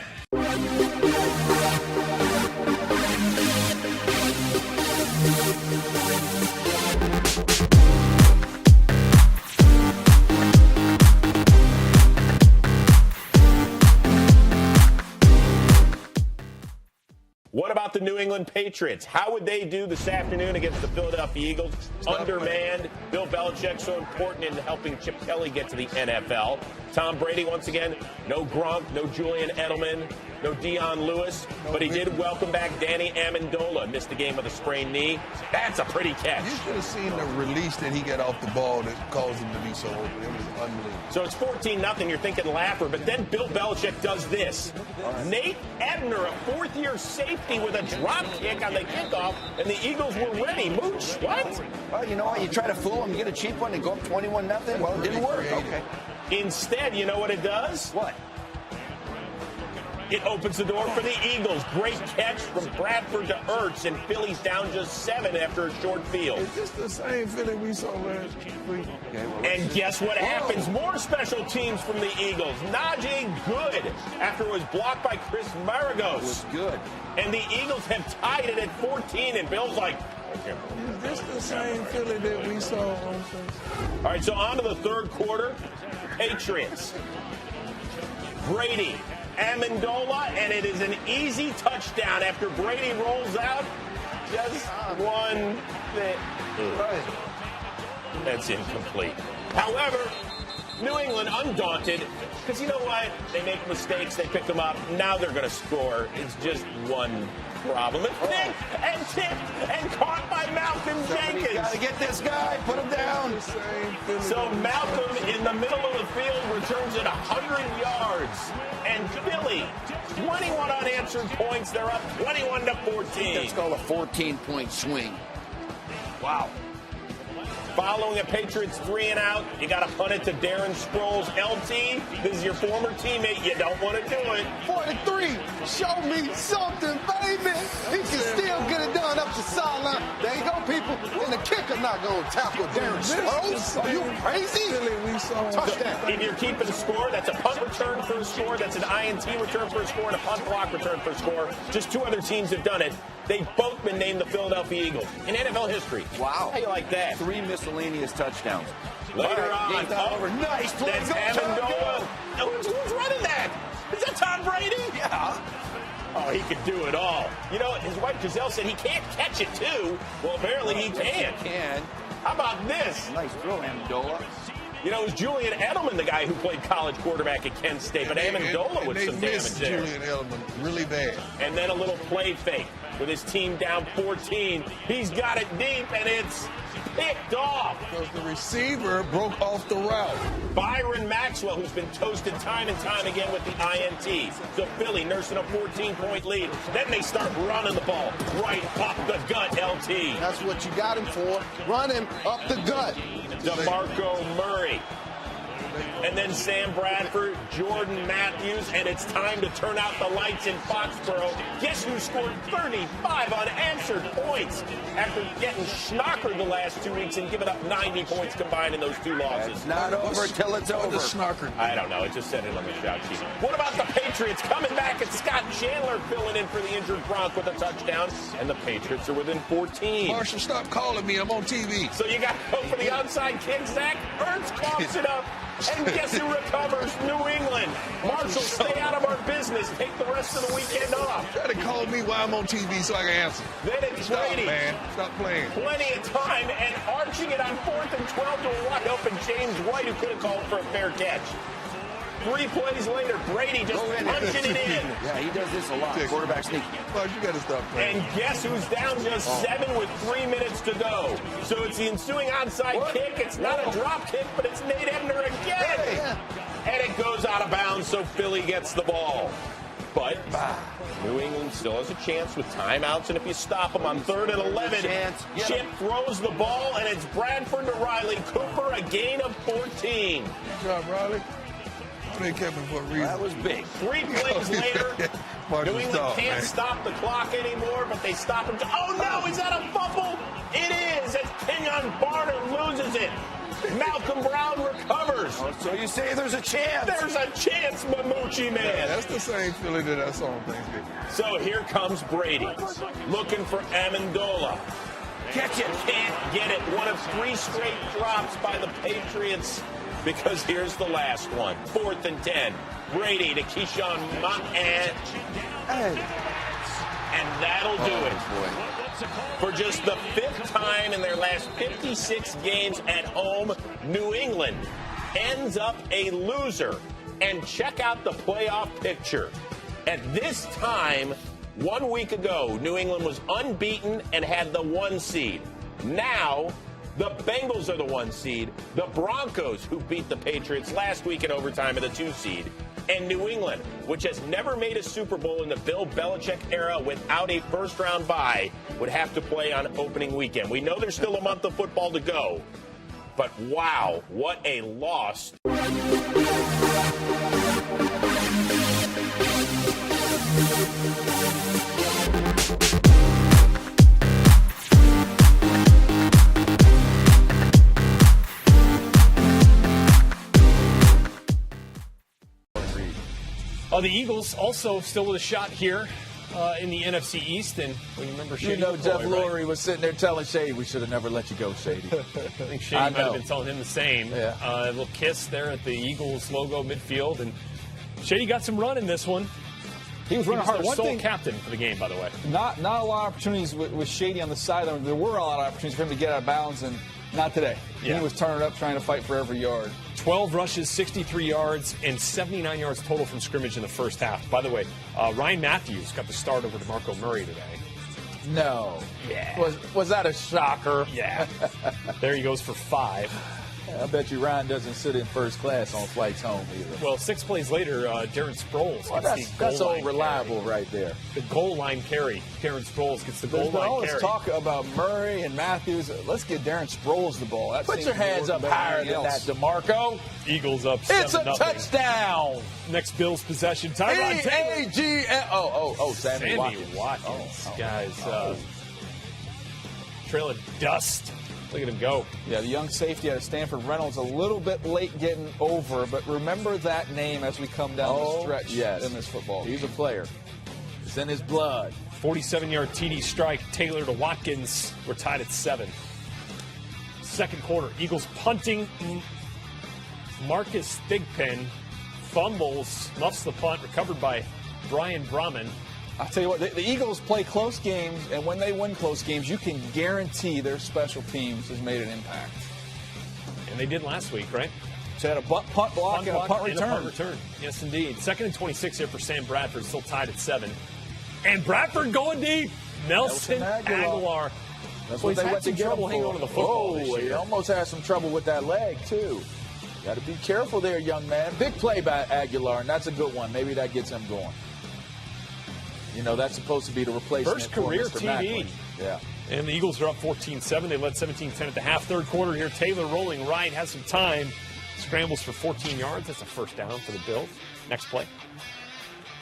What about the New England Patriots? How would they do this afternoon against the Philadelphia Eagles? Undermanned. Bill Belichick so important in helping Chip Kelly get to the NFL. Tom Brady, once again, no Gronk, no Julian Edelman, no Dion Lewis, but he did welcome back Danny Amendola. Missed the game with a sprained knee. That's a pretty catch.
You should have seen the release that he got off the ball that caused him to be so open. It was unbelievable.
So it's 14-0. You're thinking laugher, but then Bill Belichick does this. Nate Ebner, a fourth-year safety with a drop kick on the kickoff, and the Eagles were ready. Mooch, what?
Well, you know what? You try to fool them, you get a cheap one, and go up 21-0. Well, it didn't work. Okay.
Instead, you know what it does?
What?
It opens the door for the Eagles. Great catch from Bradford to Ertz, and Philly's down just 7 after a short field.
Is this the same Philly we saw last week?
And guess what happens? More special teams from the Eagles. Najee good after it was blocked by Chris Maragos.
Was good.
And the Eagles have tied it at 14, and Bill's like,
is this the same Philly that we saw on Sunday?
All right, so on to the third quarter. Patriots. Brady. Amendola, and it is an easy touchdown after Brady rolls out just one thing. That's incomplete. However, New England undaunted, because you know what? They make mistakes, they pick them up. Now they're going to score. It's just one problem. It's picked and tipped and caught by Malcolm Jenkins.
Got to get this guy. Put him down.
So Malcolm in the middle of the field returns it 100 yards. And Philly, 21 unanswered points. They're up 21-14.
That's called a 14-point swing.
Wow. Following a Patriots 3-and-out, you got to punt it to Darren Sproles. LT, this is your former teammate. You don't want to do it.
43, show me something, baby. He can still get it done up the sideline. There you go, people. And the kicker not going to tackle Darren Sproles. Are you crazy? Touchdown.
If you're keeping score, that's a punt return for a score. That's an INT return for a score and a punt block return for a score. Just 2 other teams have done it. They've both been named the Philadelphia Eagles in NFL history.
Wow.
How you like that?
3 miscellaneous touchdowns.
Later on.
Over. Nice play.
That's Amendola. Who's running that? Is that Tom Brady?
Yeah.
Oh, he could do it all. You know, his wife Giselle said he can't catch it, too. Well, apparently he can.
He can.
How about this?
Nice throw, Amendola.
You know, it was Julian Edelman, the guy who played college quarterback at Kent State, but Amendola with some damage there.
Julian Edelman really bad.
And then a little play fake with his team down 14. He's got it deep, and it's picked off.
Because the receiver broke off the route.
Byron Maxwell, who's been toasted time and time again with the INT. So Philly nursing a 14-point lead. Then they start running the ball right up the gut, LT.
That's what you got him for. Run him up the gut.
DeMarco Murray. And then Sam Bradford, Jordan Matthews, and it's time to turn out the lights in Foxborough. Guess who scored 35 unanswered points after getting schnockered the last 2 weeks and giving up 90 points combined in those 2 losses?
It's not over till it's over.
I don't know. It just said it on the shout sheet. What about the Patriots coming back? It's Scott Chandler filling in for the injured Bronc with a touchdown, and the Patriots are within 14.
Marshall, stop calling me. I'm on TV.
So you got to go for the onside kick, Zach. Ernst coughs it up. And guess who recovers? New England. Marshall, stay out of our business. Take the rest of the weekend off.
Try to call me while I'm on TV so I can answer.
Then it's Brady.
Man. Stop playing.
Plenty of time and arching it on 4th and 12 to a wide open James White, who could have called for a fair catch. 3 plays later, Brady just punching it in.
Yeah, he does this a lot. Quarterback sneaky.
Mark, you got to stop playing.
And guess who's down just 7 with 3 minutes to go? So it's the ensuing onside kick. It's not a drop kick, but it's Nate Ebner again. And it goes out of bounds, so Philly gets the ball. But New England still has a chance with timeouts, and if you stop them on 3rd and 11, Chip throws the ball, and it's Bradford to Riley Cooper, a gain of 14.
Good job, Riley. They kept him for a reason.
That was big.
3 plays later, New England can't stop the clock anymore, but they stop him. Oh, no, is that a fumble? It is, as Kenyon Barner loses it. Malcolm Brown recovers.
Oh, so you say there's a chance.
There's a chance, Mamucci man.
Yeah, that's the same Philly that I saw on Thanksgiving.
So here comes Brady, looking for Amendola. Catch it. Can't get it. One of 3 straight drops by the Patriots. Because here's the last one. 4th and 10. Brady to Keyshawn and that'll do it. For just the 5th time in their last 56 games at home, New England ends up a loser. And check out the playoff picture. At this time, 1 week ago, New England was unbeaten and had the 1 seed. Now, the Bengals are the 1 seed. The Broncos, who beat the Patriots last week in overtime, are the 2 seed. And New England, which has never made a Super Bowl in the Bill Belichick era without a first-round bye, would have to play on opening weekend. We know there's still a month of football to go. But wow, what a loss.
The Eagles also still with a shot here in the NFC East. And when you remember Shady,
Jeff Lurie was sitting there telling Shady, we should have never let you go, Shady.
I think Shady might have been telling him the same.
Yeah.
A little kiss there at the Eagles logo midfield. And Shady got some run in this one.
He was running hard.
Their sole captain for the game, by the way.
Not a lot of opportunities with Shady on the sideline. There were a lot of opportunities for him to get out of bounds, and not today.
Yeah.
He was turning up, trying to fight for every yard.
12 rushes, 63 yards, and 79 yards total from scrimmage in the first half. By the way, Ryan Matthews got the start over DeMarco Murray today.
No.
Yeah.
Was that a shocker?
Yeah. There he goes for 5.
I bet you Ryan doesn't sit in first class on flights home either.
Well, 6 plays later, Darren Sproles gets the
that's
goal
all
line
reliable
carry.
right there.
The goal line carry. Darren Sproles gets the goal
There's
line
all
carry.
this talk about Murray and Matthews. Let's get Darren Sproles the ball. That Put your hands up higher than that, DeMarco.
Eagles up 7-0.
It's a touchdown.
Next Bills possession. Tyrod Taylor.
Sammy
Watkins. Guys, trail of dust. Look at him go.
Yeah, the young safety out of Stanford, Reynolds, a little bit late getting over, but remember that name as we come down the stretch in this football.
He's a player. It's in his blood.
47-yard TD strike, Taylor to Watkins. We're tied at 7. Second quarter, Eagles punting. Marcus Thigpen fumbles, muffs the punt, recovered by Brian Brahman.
I'll tell you what, the Eagles play close games, and when they win close games, you can guarantee their special teams has made an impact.
And they did last week, right?
So they had a punt block and a punt return.
Yes, indeed. 2nd and 26 here for Sam Bradford, still tied at 7. And Bradford going deep. Nelson Aguilar
That's
Well,
what they
he's
went
had
to
some
get him
trouble hanging
for.
on to the football this
He
year.
almost had some trouble with that leg, too. Got to be careful there, young man. Big play by Aguilar, and that's a good one. Maybe that gets him going. You know, that's supposed to be the replacement
First
for
career
Mr.
TD.
Macklin. Yeah.
And the Eagles are up 14-7. They led 17-10 at the half. Third quarter here. Taylor rolling right, has some time. Scrambles for 14 yards. That's a first down for the Bills. Next play.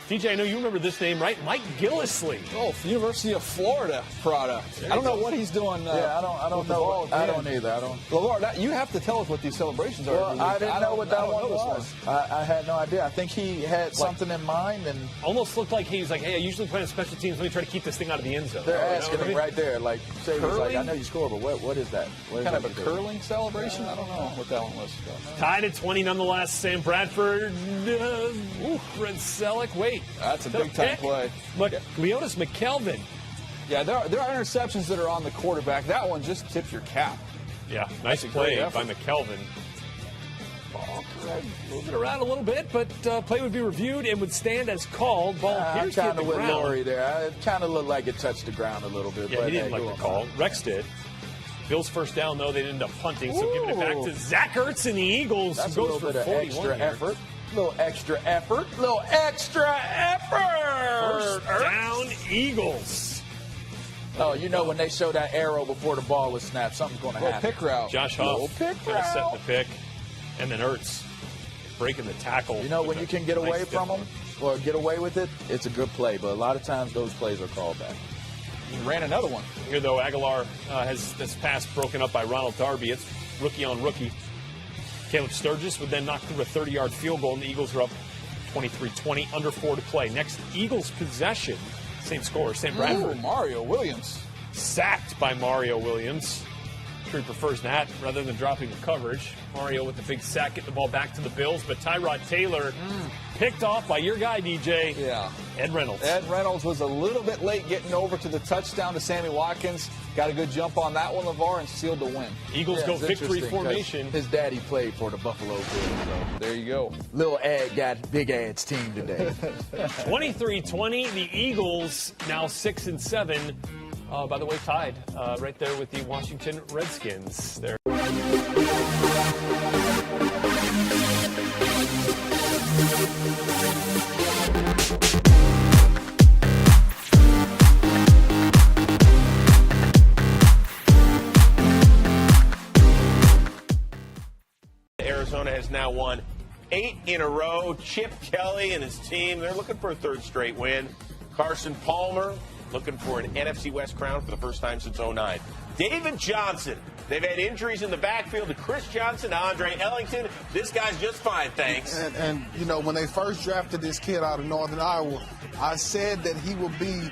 DJ, I know you remember this name, right? Mike Gillislee.
Oh, University of Florida product. I don't know what he's doing.
I don't know. I don't either. I don't.
LeVar, you have to tell us what these celebrations are.
Well, I didn't know what that one was.
One.
I had no idea. I think he had something in mind, and
almost looked like he's like, hey, I usually play on special teams. Let me try to keep this thing out of the end zone.
They're asking him right there, like, say, he's like, I know you scored, but what is that?
Kind of a curling celebration? I don't know what that one was.
Tied at 20 nonetheless. Sam Bradford. Red Selleck. Wait.
That's a big-time play.
But Leonis McKelvin.
Yeah, there are interceptions that are on the quarterback. That one just tips your cap.
Yeah, nice play by McKelvin. Ball moving around a little bit, but play would be reviewed and would stand as called. Ball appears to hit the
with
ground.
Laurie there. It kind of looked like it touched the ground a little bit.
Yeah,
but
he didn't like the call. Rex did. Bills first down, though. They didn't end up punting, so giving it back to Zach Ertz and the Eagles.
That's
who
a
goes
little
for
bit of
41
extra
here.
effort. Little extra effort.
First down, Eagles.
Oh, you know when they show that arrow before the ball was snapped, something's going to happen.
Pick route.
Josh Huff going to set the pick, and then Ertz breaking the tackle.
You know when you can get away from them or get away with it, it's a good play. But a lot of times those plays are called back.
He ran another one.
Here, though, Aguilar has this pass broken up by Ronald Darby. It's rookie on rookie. Caleb Sturgis would then knock through a 30-yard field goal, and the Eagles are up 23-20, under 4 to play. Next, Eagles possession. Same score, Sam Bradford.
Ooh, Mario Williams.
Sacked by Mario Williams. Sure he prefers that rather than dropping the coverage. Mario with the big sack, getting the ball back to the Bills, but Tyrod Taylor picked off by your guy, DJ.
Yeah.
Ed Reynolds.
Ed Reynolds was a little bit late getting over to the touchdown to Sammy Watkins. Got a good jump on that one, LeVar, and sealed the win.
Eagles go
it's
victory
interesting 'cause
formation.
His daddy played for the Buffalo Bills. So
there you go.
Little Ed got Big Ed's team today.
23-20. The Eagles now 6-7. By the way, tied right there with the Washington Redskins. There.
Arizona has now won 8 in a row. Chip Kelly and his team, they're looking for a third straight win. Carson Palmer looking for an NFC West crown for the first time since 2009. David Johnson. They've had injuries in the backfield to Chris Johnson, to Andre Ellington. This guy's just fine, thanks.
And you know, when they first drafted this kid out of Northern Iowa, I said that he would be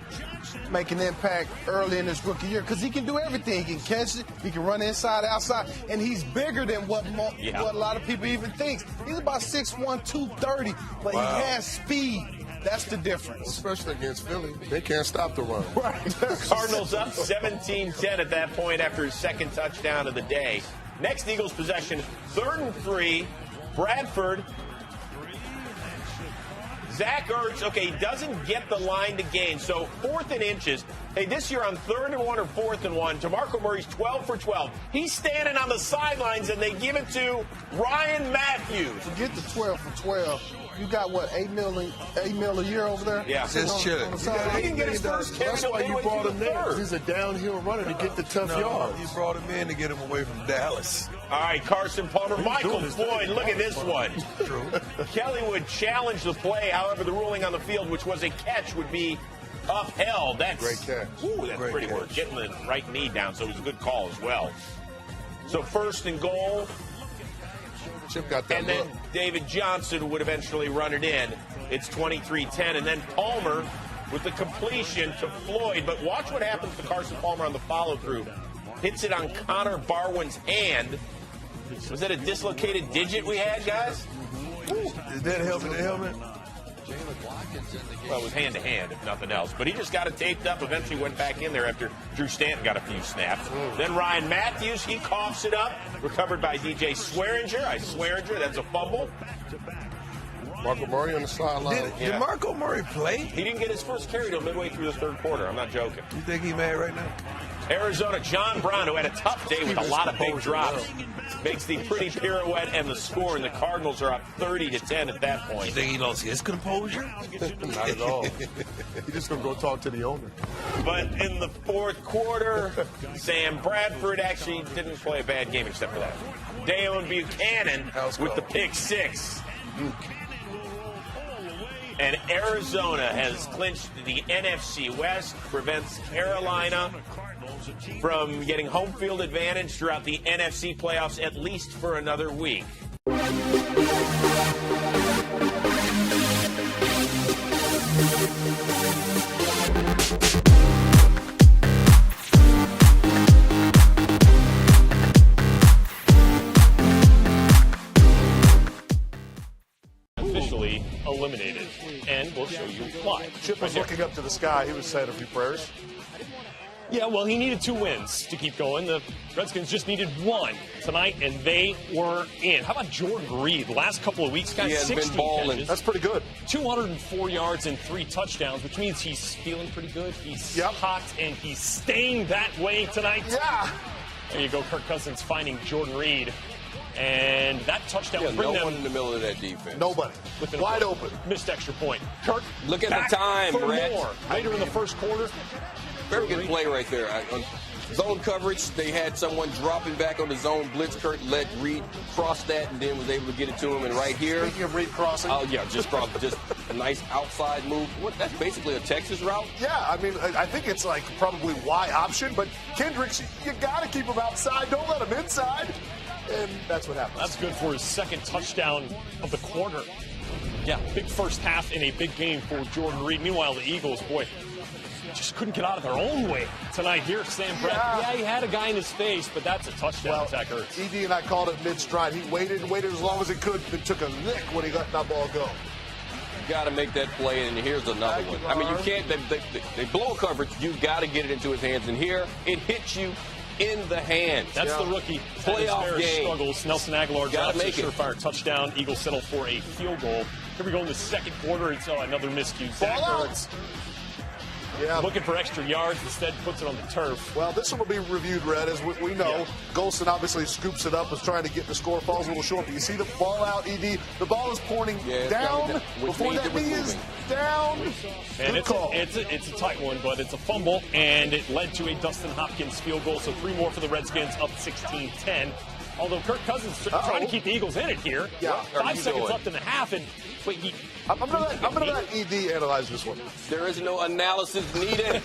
making an impact early in his rookie year because he can do everything. He can catch it, he can run inside, outside, and he's bigger than what a lot of people even think. He's about 6'1", 230, but he has speed. That's the difference.
Especially against Philly. They can't stop the run.
Right.
Cardinals up 17-10 at that point after his second touchdown of the day. Next Eagles possession, 3rd and 3. Bradford. Zach Ertz, okay, he doesn't get the line to gain. So 4th and inches. Hey, this year on 3rd and 1 or 4th and 1, DeMarco Murray's 12 for 12. He's standing on the sidelines, and they give it to Ryan Matthews.
Forget the 12 for 12. You got what, $8 mil a year over there?
Yeah,
just chilling.
He didn't get his first carry.
That's why you brought him there. He's a downhill runner to get the tough yards.
You brought him in to get him away from Dallas.
All right, Carson Palmer, Michael Floyd, look at this one.
True.
Kelly would challenge the play, however, the ruling on the field, which was a catch, would be upheld. That's
great catch.
Ooh, that's
Great
pretty
catch.
work. Getting the right knee down, so it was a good call as well. So 1st and goal.
Chip got that
And then
look.
David Johnson would eventually run it in. It's 23-10. And then Palmer with the completion to Floyd. But watch what happens to Carson Palmer on the follow-through. Hits it on Connor Barwin's hand. Was that a dislocated digit we had, guys?
Is that helmet?
Well, it was hand-to-hand, if nothing else. But he just got it taped up, eventually went back in there after Drew Stanton got a few snaps. Then Ryan Matthews, he coughs it up. Recovered by DJ Swearinger. Swearinger, that's a fumble.
Marco Murray on the sideline.
Did Marco Murray play?
He didn't get his first carry till midway through the 3rd quarter. I'm not joking.
You think he mad right now?
Arizona, John Brown, who had a tough day with a lot of big drops, makes the pretty pirouette and the score, and the Cardinals are up 30-10 at that point.
You think he lost his composure?
Not at all. He's just going to go talk to the owner.
But in the fourth quarter, Sam Bradford actually didn't play a bad game except for that. Dayon Buchanan with the pick six. And Arizona has clinched the NFC West, prevents Carolina from getting home field advantage throughout the NFC playoffs at least for another week.
Officially eliminated, and we'll show you why.
Chip was looking up to the sky. He was saying a few prayers.
Yeah, well, he needed 2 wins to keep going. The Redskins just needed 1 tonight, and they were in. How about Jordan Reed? The last couple of weeks, got 16 catches.
That's pretty good.
204 yards and 3 touchdowns, which means he's feeling pretty good. He's hot, and he's staying that way tonight.
Yeah.
There you go, Kirk Cousins finding Jordan Reed. And that touchdown will bring them
one in the middle of that defense.
Nobody. Wide open.
Missed extra point. Kirk,
look at
back
the time,
for
Brett.
more. Later in the first quarter.
Very good play right there. On zone coverage, they had someone dropping back on the zone blitz. Kurt let Reed cross that and then was able to get it to him. And right here.
Speaking of Reed crossing.
Oh, yeah, just a nice outside move. That's basically a Texas route?
Yeah, I mean, I think it's like probably Y option, but Kendricks, you got to keep him outside. Don't let him inside. And that's what happens.
That's good for his second touchdown of the quarter. Yeah, big first half in a big game for Jordan Reed. Meanwhile, the Eagles, boy, just couldn't get out of their own way tonight here. Sam Bradford, yeah, he had a guy in his face, but that's a touchdown. That hurts.
ED and I called it mid-stride. He waited as long as he could, then took a lick when he let that ball go.
You got to make that play, and here's another one. I mean, you can't, they blow coverage. You've got to get it into his hands, and here it hits you in the hands.
That's the rookie.
Playoff game.
Struggles. Nelson Aguilar drops a surefire touchdown. Eagles settle for a field goal. Here we go in the second quarter. It's another miscue. Zach Ertz looking for extra yards. Instead, puts it on the turf.
Well, this one will be reviewed, Red, as we know. Yeah. Golston obviously scoops it up, is trying to get the score. Falls a little short, but you see the ball out, ED. The ball is pointing down before that knee is down.
And it's a tight one, but it's a fumble, and it led to a Dustin Hopkins field goal. So 3 more for the Redskins, up 16-10. Although Kirk Cousins trying to keep the Eagles in it here.
Yeah.
5 seconds left in the half, and wait,
I'm gonna let ED analyze this one.
There is no analysis needed.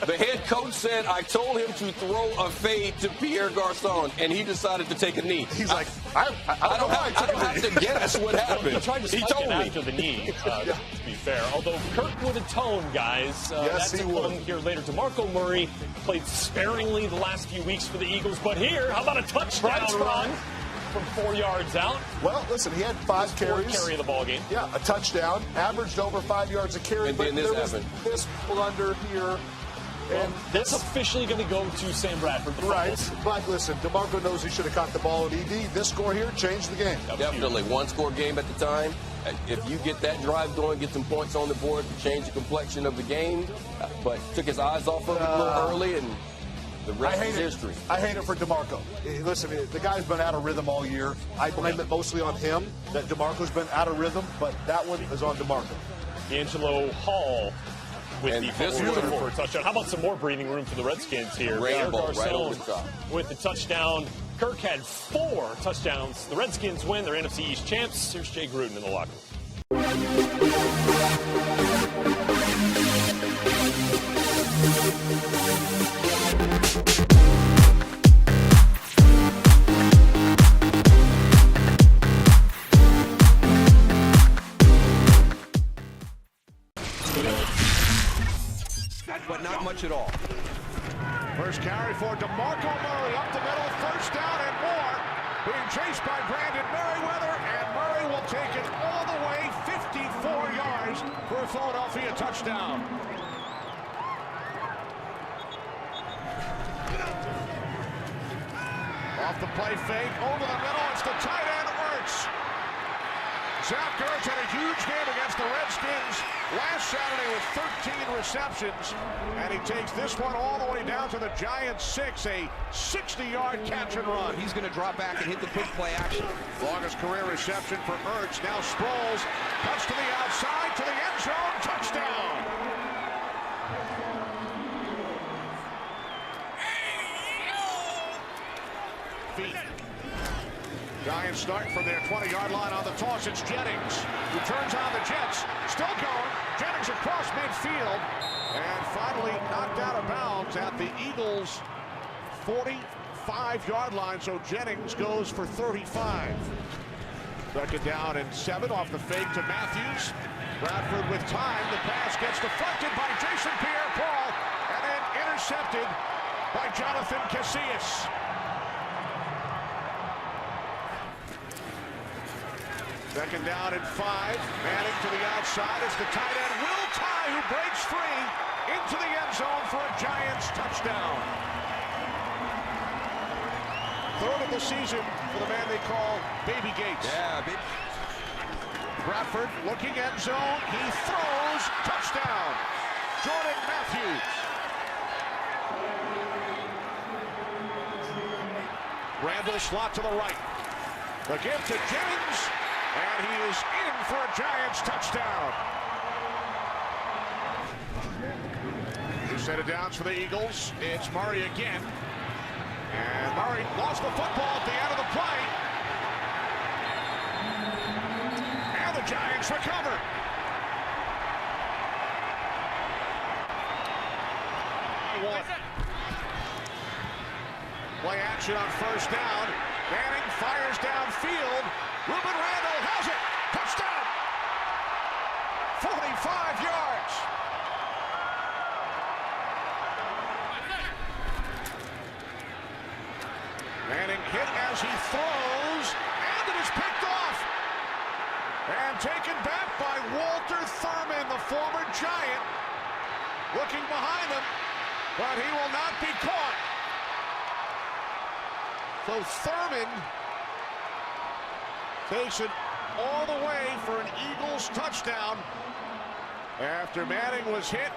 The head coach said, I told him to throw a fade to Pierre Garçon, and he decided to take a knee.
He's like, I don't
have to guess what happened.
He tried to spike it after the knee, to be fair. Although Kirk would atone, guys.
Yes, he would.
Here later. DeMarco Murray played sparingly the last few weeks for the Eagles, but here, how about a touchdown run from 4 yards out?
Well, listen, he had 5 carries.
Carry of the ball game.
Yeah, a touchdown, averaged over 5 yards a carry.
And
but
then this
there
happened.
Was this blunder here.
And that's officially going to go to Sam Bradford.
Right, but listen, DeMarco knows he should have caught the ball at ED. This score here changed the game.
Definitely. 1-score game at the time. If you get that drive going, get some points on the board to change the complexion of the game, but took his eyes off of it a little early, and the rest is history.
I hate it for DeMarco. Listen, the guy's been out of rhythm all year. I blame it mostly on him, that DeMarco's been out of rhythm, but that one is on DeMarco.
D'Angelo Hall with the beautiful for a touchdown. How about some more breathing room for the Redskins here?
Rainbow right over the top.
With the touchdown. Kirk had 4 touchdowns. The Redskins win. They're NFC East champs. Here's Jay Gruden in the locker
but not much at all.
First carry for DeMarco Murray up the middle, first down and more. Being chased by Brandon Merriweather, and Murray will take it all the way 54 yards for a Philadelphia touchdown. Off the play fake, over the middle, it's the tight end Ertz. Zach Ertz had a huge game against the Redskins last Saturday with 13 receptions, and he takes this one all the way down to the Giants' 6, a 60-yard catch and run.
He's going to drop back and hit the quick play action.
Longest career reception for Ertz. Now Sproles cuts to the outside to the end zone. Touchdown. Feet. Giants start from their 20-yard line on the toss. It's Jennings who turns on the Jets. Still going. Jennings across midfield. And finally knocked out of bounds at the Eagles' 45-yard line. So Jennings goes for 35. Second down and 7 off the fake to Matthews. Bradford with time. The pass gets deflected by Jason Pierre-Paul and then intercepted by Jonathan Casillas. Second down and 5. Manning to the outside as the tight end Will Tye, who breaks free into the end zone for a Giants touchdown. Third of the season for the man they call Baby Gates.
Yeah, baby.
Bradford looking end zone. He throws. Touchdown. Jordan Matthews. Randall slot to the right. The give to Jennings. And he is in for a Giants touchdown. Two set of downs for the Eagles. It's Murray again. And Murray lost the football at the end of the play. And the Giants recover. Play action on first down. Manning fires downfield. Ruben Randall has it. Touchdown. 45 yards. Manning hit as he throws, and it is picked off. And taken back by Walter Thurman, the former Giant. Looking behind him, but he will not be caught. So Thurman takes it all the way for an Eagles touchdown after Manning was hit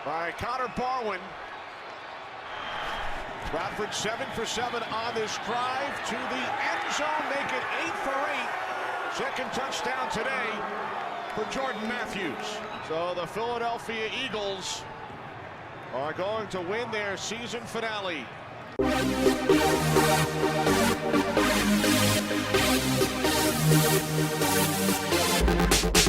by Connor Barwin. Bradford 7 for 7 on this drive to the end zone, make it 8 for 8. Second touchdown today for Jordan Matthews. So the Philadelphia Eagles are going to win their season finale.
We'll be right back.